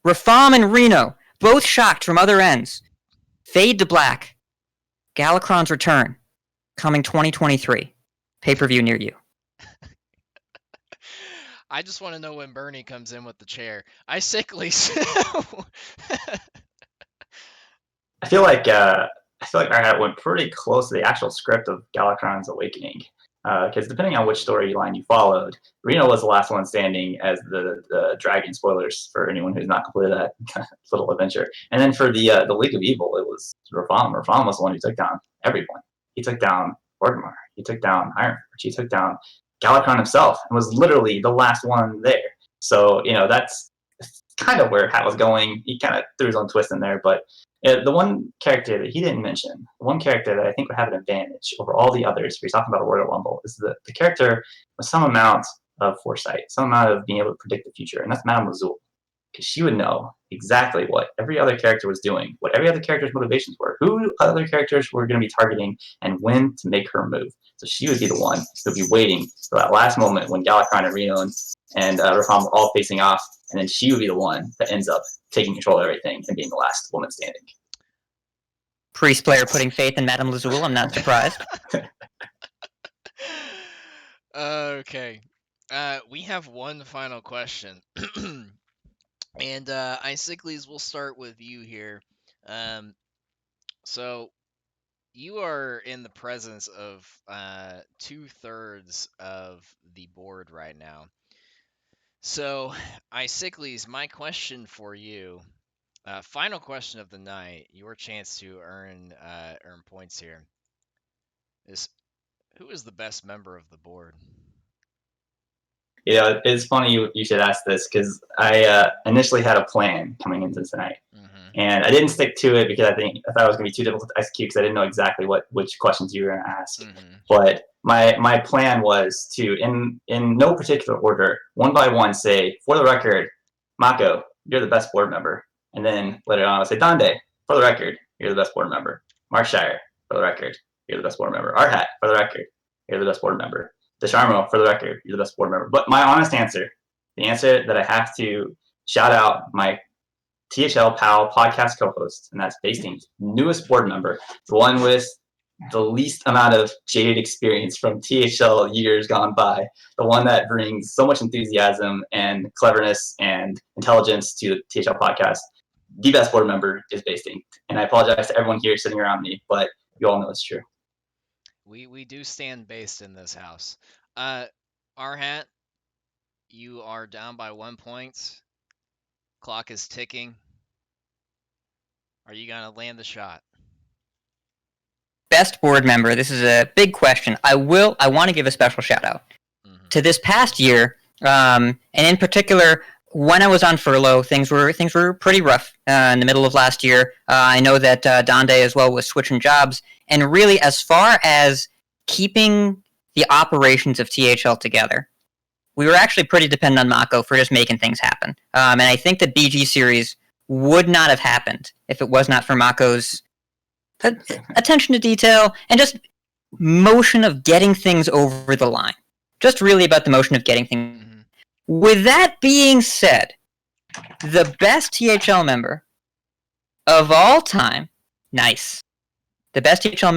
Rafam and Reno, both shocked from other ends, fade to black. Galakron's return, coming 2023. Pay-per-view near you. I just want to know when Bernie comes in with the chair. Icicles. I feel like RHat went pretty close to the actual script of Galakron's Awakening, because depending on which storyline you followed, Reno was the last one standing as the dragon. Spoilers for anyone who's not completed that little adventure. And then for the League of Evil, it was Ravam. Ravam was the one who took down everyone. He took down Orgrimmar. He took down Ironforge. He took down Galakron himself, and was literally the last one there. So that's kind of where Hat was going. He kind of threw his own twist in there, but the one character that he didn't mention, the one character that I think would have an advantage over all the others, if you're talking about a Royal Rumble, is the character with some amount of foresight, some amount of being able to predict the future, and that's Madame Lazul. Because she would know exactly what every other character was doing, what every other character's motivations were, who other characters were going to be targeting, and when to make her move. So she would be the one who would be waiting for that last moment when Galakron and Reno and Raham were all facing off, and then she would be the one that ends up taking control of everything and being the last woman standing. Priest player putting faith in Madame Lazul, I'm not surprised. Okay. We have one final question. And Icicles, we'll start with you here. So you are in the presence of 2/3 of the board right now. So, Icicles, my question for you, final question of the night, your chance to earn points here, is who is the best member of the board? It's funny you should ask this, because I initially had a plan coming into tonight. And I didn't stick to it because I thought it was going to be too difficult to execute, because I didn't know exactly which questions you were going to ask. But my plan was to, in no particular order, one by one, say, for the record, Mako, you're the best board member. And then later on, I'll say, Donde, for the record, you're the best board member. Markshire, for the record, you're the best board member. RHat, for the record, you're the best board member. TwoStarMako, for the record, you're the best board member. But my honest answer, the answer that I have to shout out my THL Pal podcast co-host, and that's Basting's newest board member, the one with the least amount of jaded experience from THL years gone by, the one that brings so much enthusiasm and cleverness and intelligence to the THL podcast. The best board member is Basting. And I apologize to everyone here sitting around me, but you all know it's true. We do stand based in this house. RHat, you are down by 1 point. Clock is ticking. Are you gonna land the shot? Best board member. This is a big question. I want to give a special shout out to this past year, and in particular, when I was on furlough, things were pretty rough in the middle of last year. I know that Donde as well was switching jobs, and really, as far as keeping the operations of THL together, we were actually pretty dependent on Mako for just making things happen. And I think the BG series would not have happened if it was not for Mako's attention to detail and just motion of getting things over the line. Just really about the motion of getting things. With that being said, the best THL member of all time, the best THL